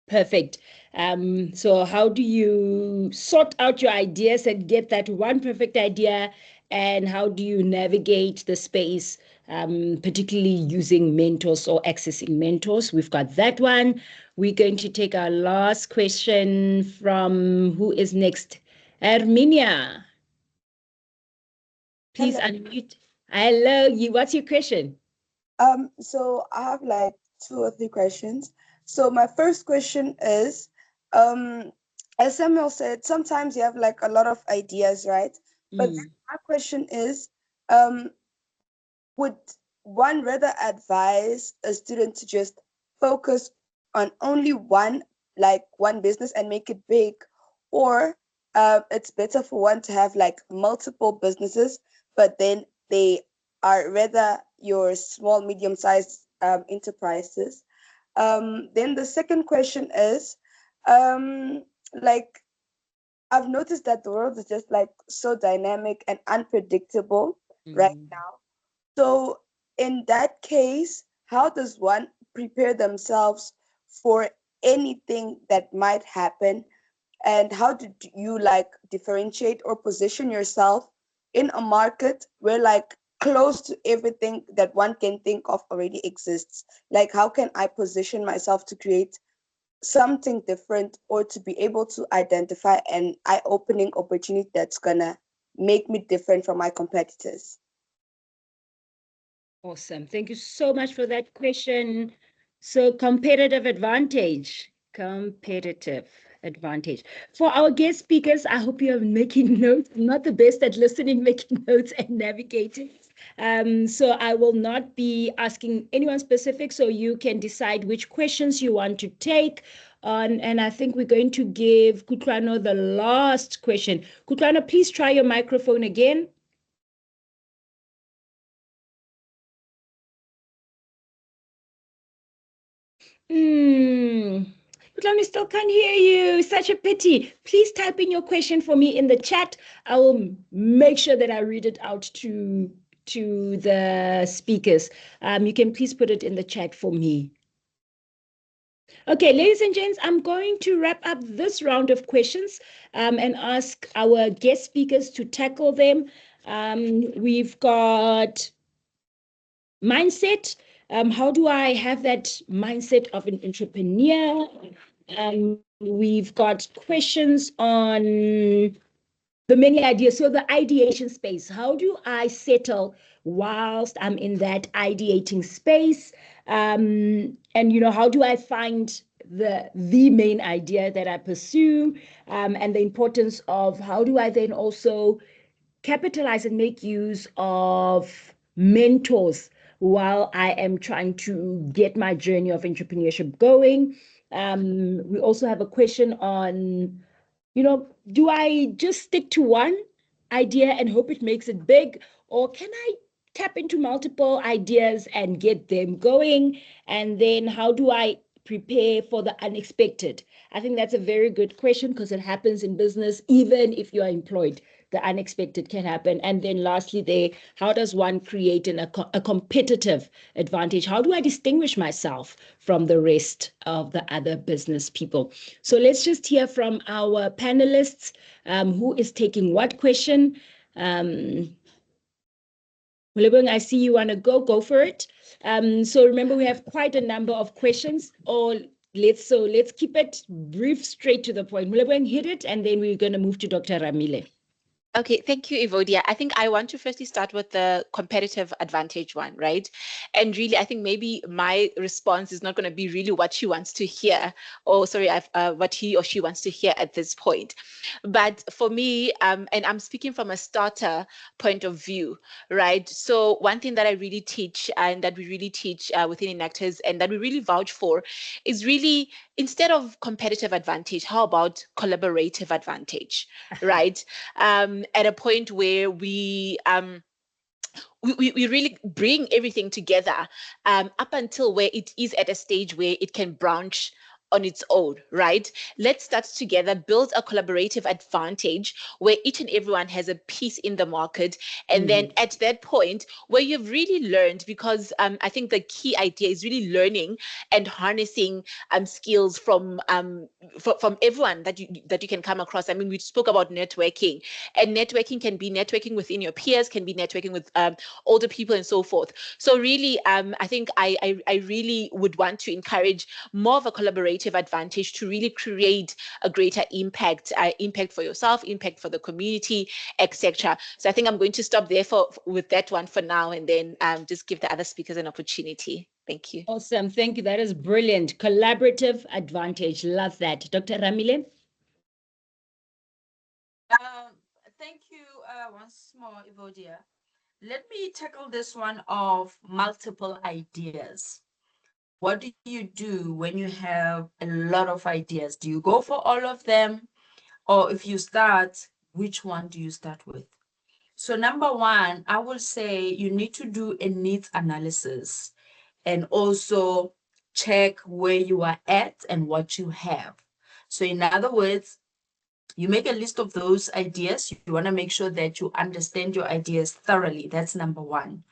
Perfect. So how do you sort out your ideas and get that one perfect idea? And how do you navigate the space, particularly using mentors or accessing mentors? We've got that one. We're going to take our last question from who is next? Arminia. Please unmute. Hello, what's your question? So I have like 2 or 3 questions. So my first question is, as Samuel said, sometimes you have like a lot of ideas, right? But then my question is, would one rather advise a student to just focus on only one business and make it big, or it's better for one to have like multiple businesses, but then they are rather your small, medium-sized enterprises? Then the second question is, like, I've noticed that the world is just like so dynamic and unpredictable right now. So in that case, how does one prepare themselves for anything that might happen? And how do you like differentiate or position yourself in a market where like close to everything that one can think of already exists? Like, how can I position myself to create something different or to be able to identify an eye-opening opportunity that's gonna make me different from my competitors? Awesome. Thank you so much for that question. So competitive advantage. For our guest speakers, I hope you are making notes. I'm not the best at listening, making notes and navigating. So I will not be asking anyone specific, so you can decide which questions you want to take on. And I think we're going to give Kutlwano the last question. Kutlwano, please try your microphone again. Kutlwano, still can't hear you. Such a pity. Please type in your question for me in the chat. I will make sure that I read it out to the speakers. You can please put it in the chat for me. Okay, ladies and gents, I'm going to wrap up this round of questions and ask our guest speakers to tackle them. We've got mindset. How do I have that mindset of an entrepreneur? We've got questions on the many ideas. So the ideation space, how do I settle whilst I'm in that ideating space? And, how do I find the main idea that I pursue? And the importance of how do I then also capitalize and make use of mentors while I am trying to get my journey of entrepreneurship going. We also have a question on, do I just stick to one idea and hope it makes it big, or can I tap into multiple ideas and get them going? And then how do I prepare for the unexpected? I think that's a very good question because it happens in business, even if you are employed. The unexpected can happen. And then lastly how does one create a competitive advantage? How do I distinguish myself from the rest of the other business people? So let's just hear from our panelists, who is taking what question. Moleboheng, I see you want to go for it. So remember, we have quite a number of questions, let's keep it brief, straight to the point. Moleboheng, hit it, and then we're going to move to Dr. Rammile. Okay, thank you, Evodia. I think I want to firstly start with the competitive advantage one, right? And really, I think maybe my response is not going to be really what she wants to hear, or sorry, what he or she wants to hear at this point. But for me, and I'm speaking from a starter point of view, right? So one thing that I really teach and that we really teach within Enactus and that we really vouch for is really, instead of competitive advantage, how about collaborative advantage, right? At a point where we really bring everything together up until where it is at a stage where it can branch on its own, right? Let's start together, build a collaborative advantage where each and everyone has a piece in the market. And then at that point where you've really learned, because I think the key idea is really learning and harnessing skills from everyone that you can come across. I mean, we spoke about networking, and networking can be networking within your peers, can be networking with older people and so forth. So really, I think I really would want to encourage more of a collaborative advantage to really create a greater impact for yourself, impact for the community, etc. So I think I'm going to stop there with that one for now, and then just give the other speakers an opportunity. Thank you. Awesome. Thank you. That is brilliant. Collaborative advantage. Love that. Dr. Rammile? Thank you once more, Evodia. Let me tackle this one of multiple ideas. What do you do when you have a lot of ideas? Do you go for all of them? Or if you start, which one do you start with? So number one, I will say you need to do a needs analysis and also check where you are at and what you have. So in other words, you make a list of those ideas. You want to make sure that you understand your ideas thoroughly. That's number one.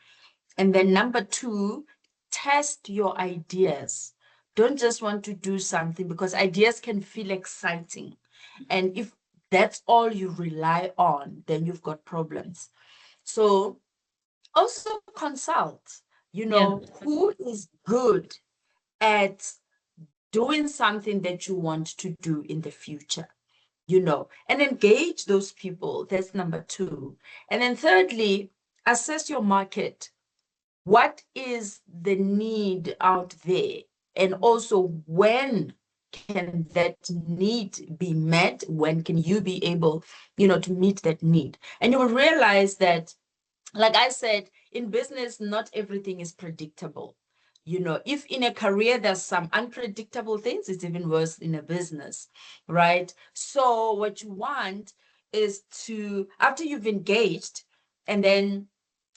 And then number two, test your ideas. Don't just want to do something, because ideas can feel exciting. And if that's all you rely on, then you've got problems. So also consult, who is good at doing something that you want to do in the future, and engage those people. That's number two. And then thirdly, assess your market. What is the need out there? And also, when can that need be met? When can you be able, to meet that need? And you will realize that, like I said, in business, not everything is predictable. If in a career there's some unpredictable things, it's even worse in a business, right? So what you want is to, after you've engaged, and then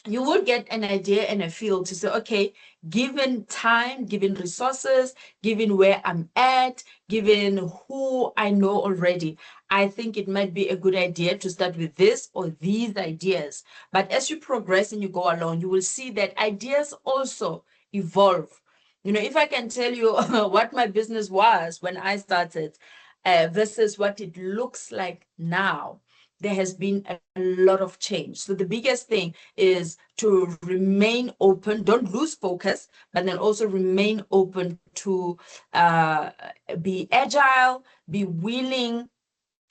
you will get an idea and a feel to say, okay, given time, given resources, given where I'm at, given who I know already, I think it might be a good idea to start with this or these ideas. But as you progress and you go along, you will see that ideas also evolve. If I can tell you what my business was when I started versus what it looks like now, there has been a lot of change. So the biggest thing is to remain open, don't lose focus, but then also remain open to be agile, be willing,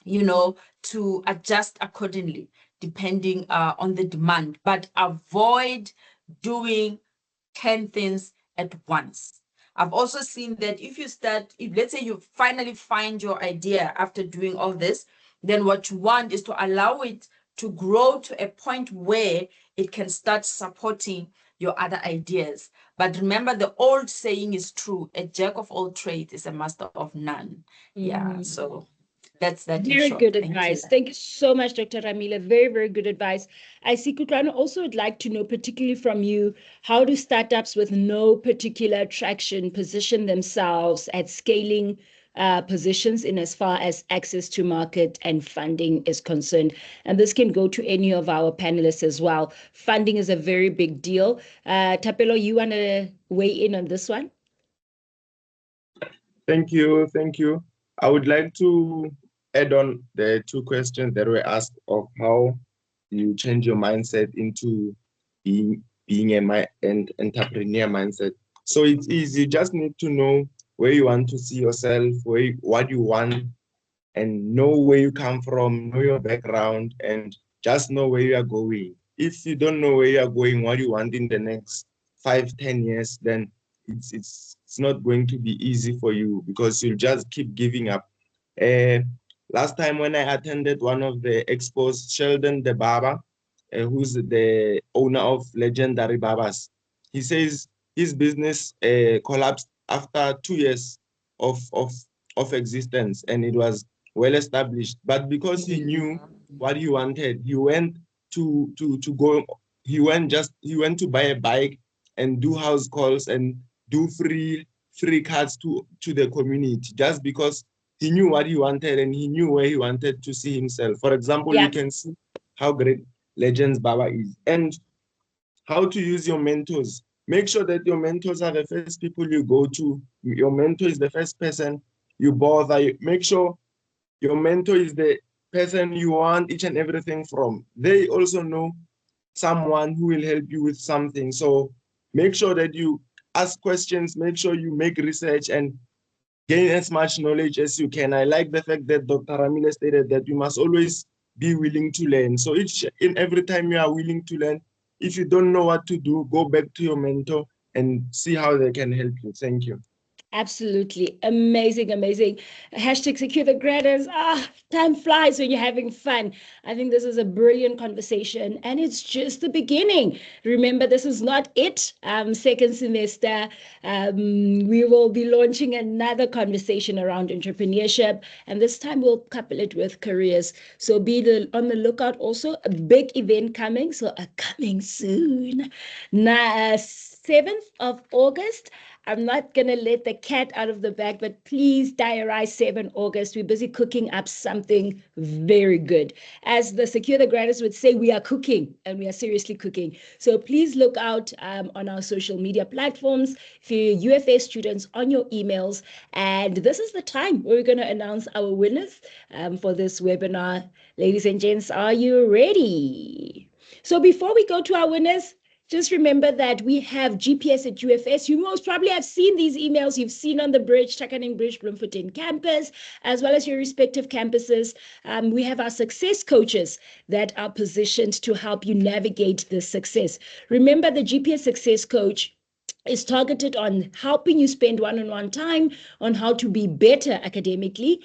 to adjust accordingly, depending on the demand, but avoid doing 10 things at once. I've also seen that if let's say you finally find your idea after doing all this, then what you want is to allow it to grow to a point where it can start supporting your other ideas. But remember, the old saying is true: a jack of all trades is a master of none. Yeah, so that's that. Very good advice. Thank you so much, Dr. Rammile. Very, very good advice. I see, Kutlwana, also would like to know, particularly from you, how do startups with no particular traction position themselves at scaling positions in as far as access to market and funding is concerned? And this can go to any of our panelists as well. Funding is a very big deal. Thapelo, you want to weigh in on this one? Thank you. I would like to add on the two questions that were asked of how you change your mindset into being an entrepreneur mindset. So it's easy. You just need to know where you want to see yourself, what you want, and know where you come from, know your background, and just know where you are going. If you don't know where you are going, what you want in the next 5-10 years, then it's not going to be easy for you, because you'll just keep giving up. Last time when I attended one of the expos, Sheldon the Baba, who's the owner of Legendary Babas, he says his business collapsed after 2 years of existence, and it was well established. But because he knew what he wanted, he went to go. He went to buy a bike and do house calls and do free cards to the community, just because he knew what he wanted and he knew where he wanted to see himself. For example, you can see how great Legends Baba is, and how to use your mentors. Make sure that your mentors are the first people you go to. Your mentor is the first person you bother. Make sure your mentor is the person you want each and everything from. They also know someone who will help you with something. So make sure that you ask questions, make sure you make research and gain as much knowledge as you can. I like the fact that Dr. Rammile stated that you must always be willing to learn. So every time you are willing to learn, if you don't know what to do, go back to your mentor and see how they can help you. Thank you. Absolutely. Amazing, amazing. Hashtag secure the graders. Time flies when you're having fun. I think this is a brilliant conversation, and it's just the beginning. Remember, this is not it. Second semester, we will be launching another conversation around entrepreneurship, and this time we'll couple it with careers. So be on the lookout. Also, a big event coming, coming soon. 7th of August. I'm not going to let the cat out of the bag, but please diarize 7 August. We're busy cooking up something very good. As the Secure the Gratis would say, we are cooking, and we are seriously cooking. So please look out on our social media platforms for UFS students on your emails. And this is the time where we're going to announce our winners for this webinar. Ladies and gents, are you ready? So before we go to our winners, just remember that we have GPS at UFS. You most probably have seen these emails you've seen on the bridge, Takaning Bridge, Bloemfontein campus, as well as your respective campuses. We have our success coaches that are positioned to help you navigate this success. Remember, the GPS success coach is targeted on helping you spend one-on-one time on how to be better academically,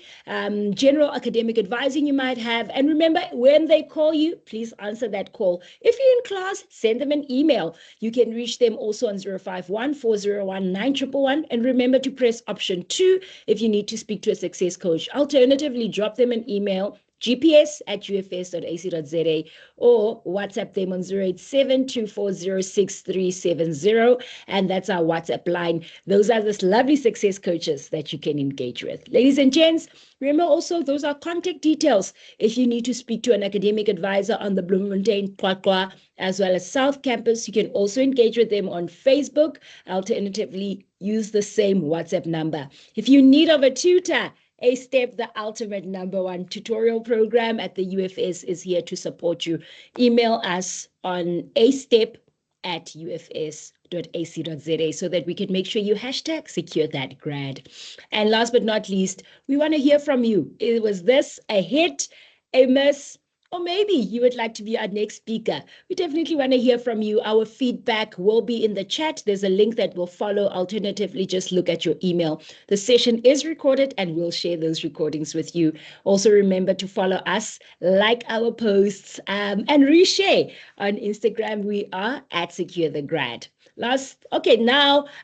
general academic advising you might have. And remember, when they call you, please answer that call. If you're in class, send them an email. You can reach them also on 051-401-9111. And remember to press option 2 if you need to speak to a success coach. Alternatively, drop them an email, gps@ufs.ac.za, or WhatsApp them on 087-240-6370, and that's our WhatsApp line. Those are the lovely success coaches that you can engage with. Ladies and gents, remember also those are contact details. If you need to speak to an academic advisor on the Bloemfontein, Qwaqwa, as well as South Campus, you can also engage with them on Facebook. Alternatively, use the same WhatsApp number. If you need of a tutor, A-Step, the ultimate #1 tutorial program at the UFS, is here to support you. Email us on astep@ufs.ac.za so that we can make sure you #secure that grad. And last but not least, we want to hear from you. Was this a hit, a miss, or maybe you would like to be our next speaker? We definitely want to hear from you. Our feedback will be in the chat. There's a link that will follow. Alternatively, just look at your email. The session is recorded and we'll share those recordings with you. Also, remember to follow us, like our posts, and reshare. On Instagram, we are @SecureTheGrad. Now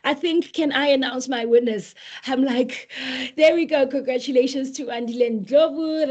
I think, can I announce my winners? I'm like, there we go. Congratulations to Andile Ndlovu,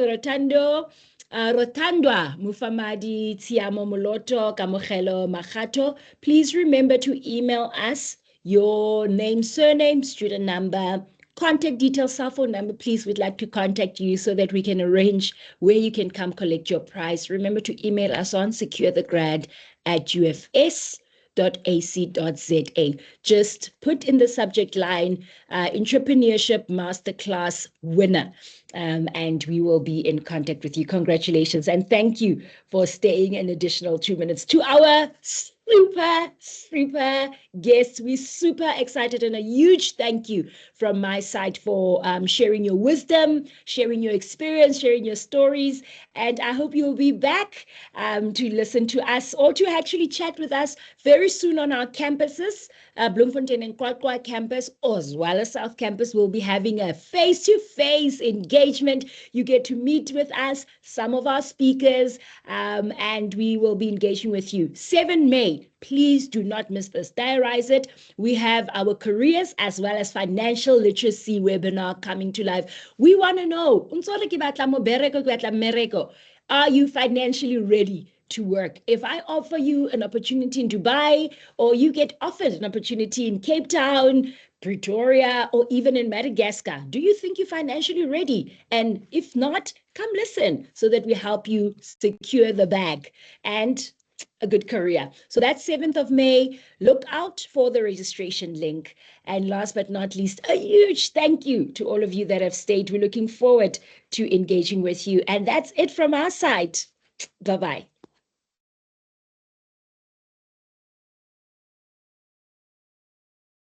Rotandwa Mufamadi, Tiamo Moloto, Kamogelo Machato. Please remember to email us your name, surname, student number, contact details, cell phone number. Please, we'd like to contact you so that we can arrange where you can come collect your prize. Remember to email us on securethegrad@ufs.ac.za. Just put in the subject line, Entrepreneurship Masterclass winner, and we will be in contact with you. Congratulations, and thank you for staying an additional 2 minutes to our super guests. We're super excited, and a huge thank you from my side for sharing your wisdom, sharing your experience, sharing your stories. And I hope you'll be back to listen to us or to actually chat with us very soon on our campuses. Bloemfontein and Kwakwa campus, as well as South Campus, will be having a face-to-face engagement. You get to meet with us, some of our speakers, and we will be engaging with you. 7 May, please do not miss this. Diarize it. We have our careers as well as financial literacy webinar coming to life. We want to know, are you financially ready to work? If I offer you an opportunity in Dubai, or you get offered an opportunity in Cape Town, Pretoria, or even in Madagascar, do you think you're financially ready? And if not, come listen so that we help you secure the bag and a good career. So that's 7th of May. Look out for the registration link. And last but not least, a huge thank you to all of you that have stayed. We're looking forward to engaging with you. And that's it from our side. Bye-bye.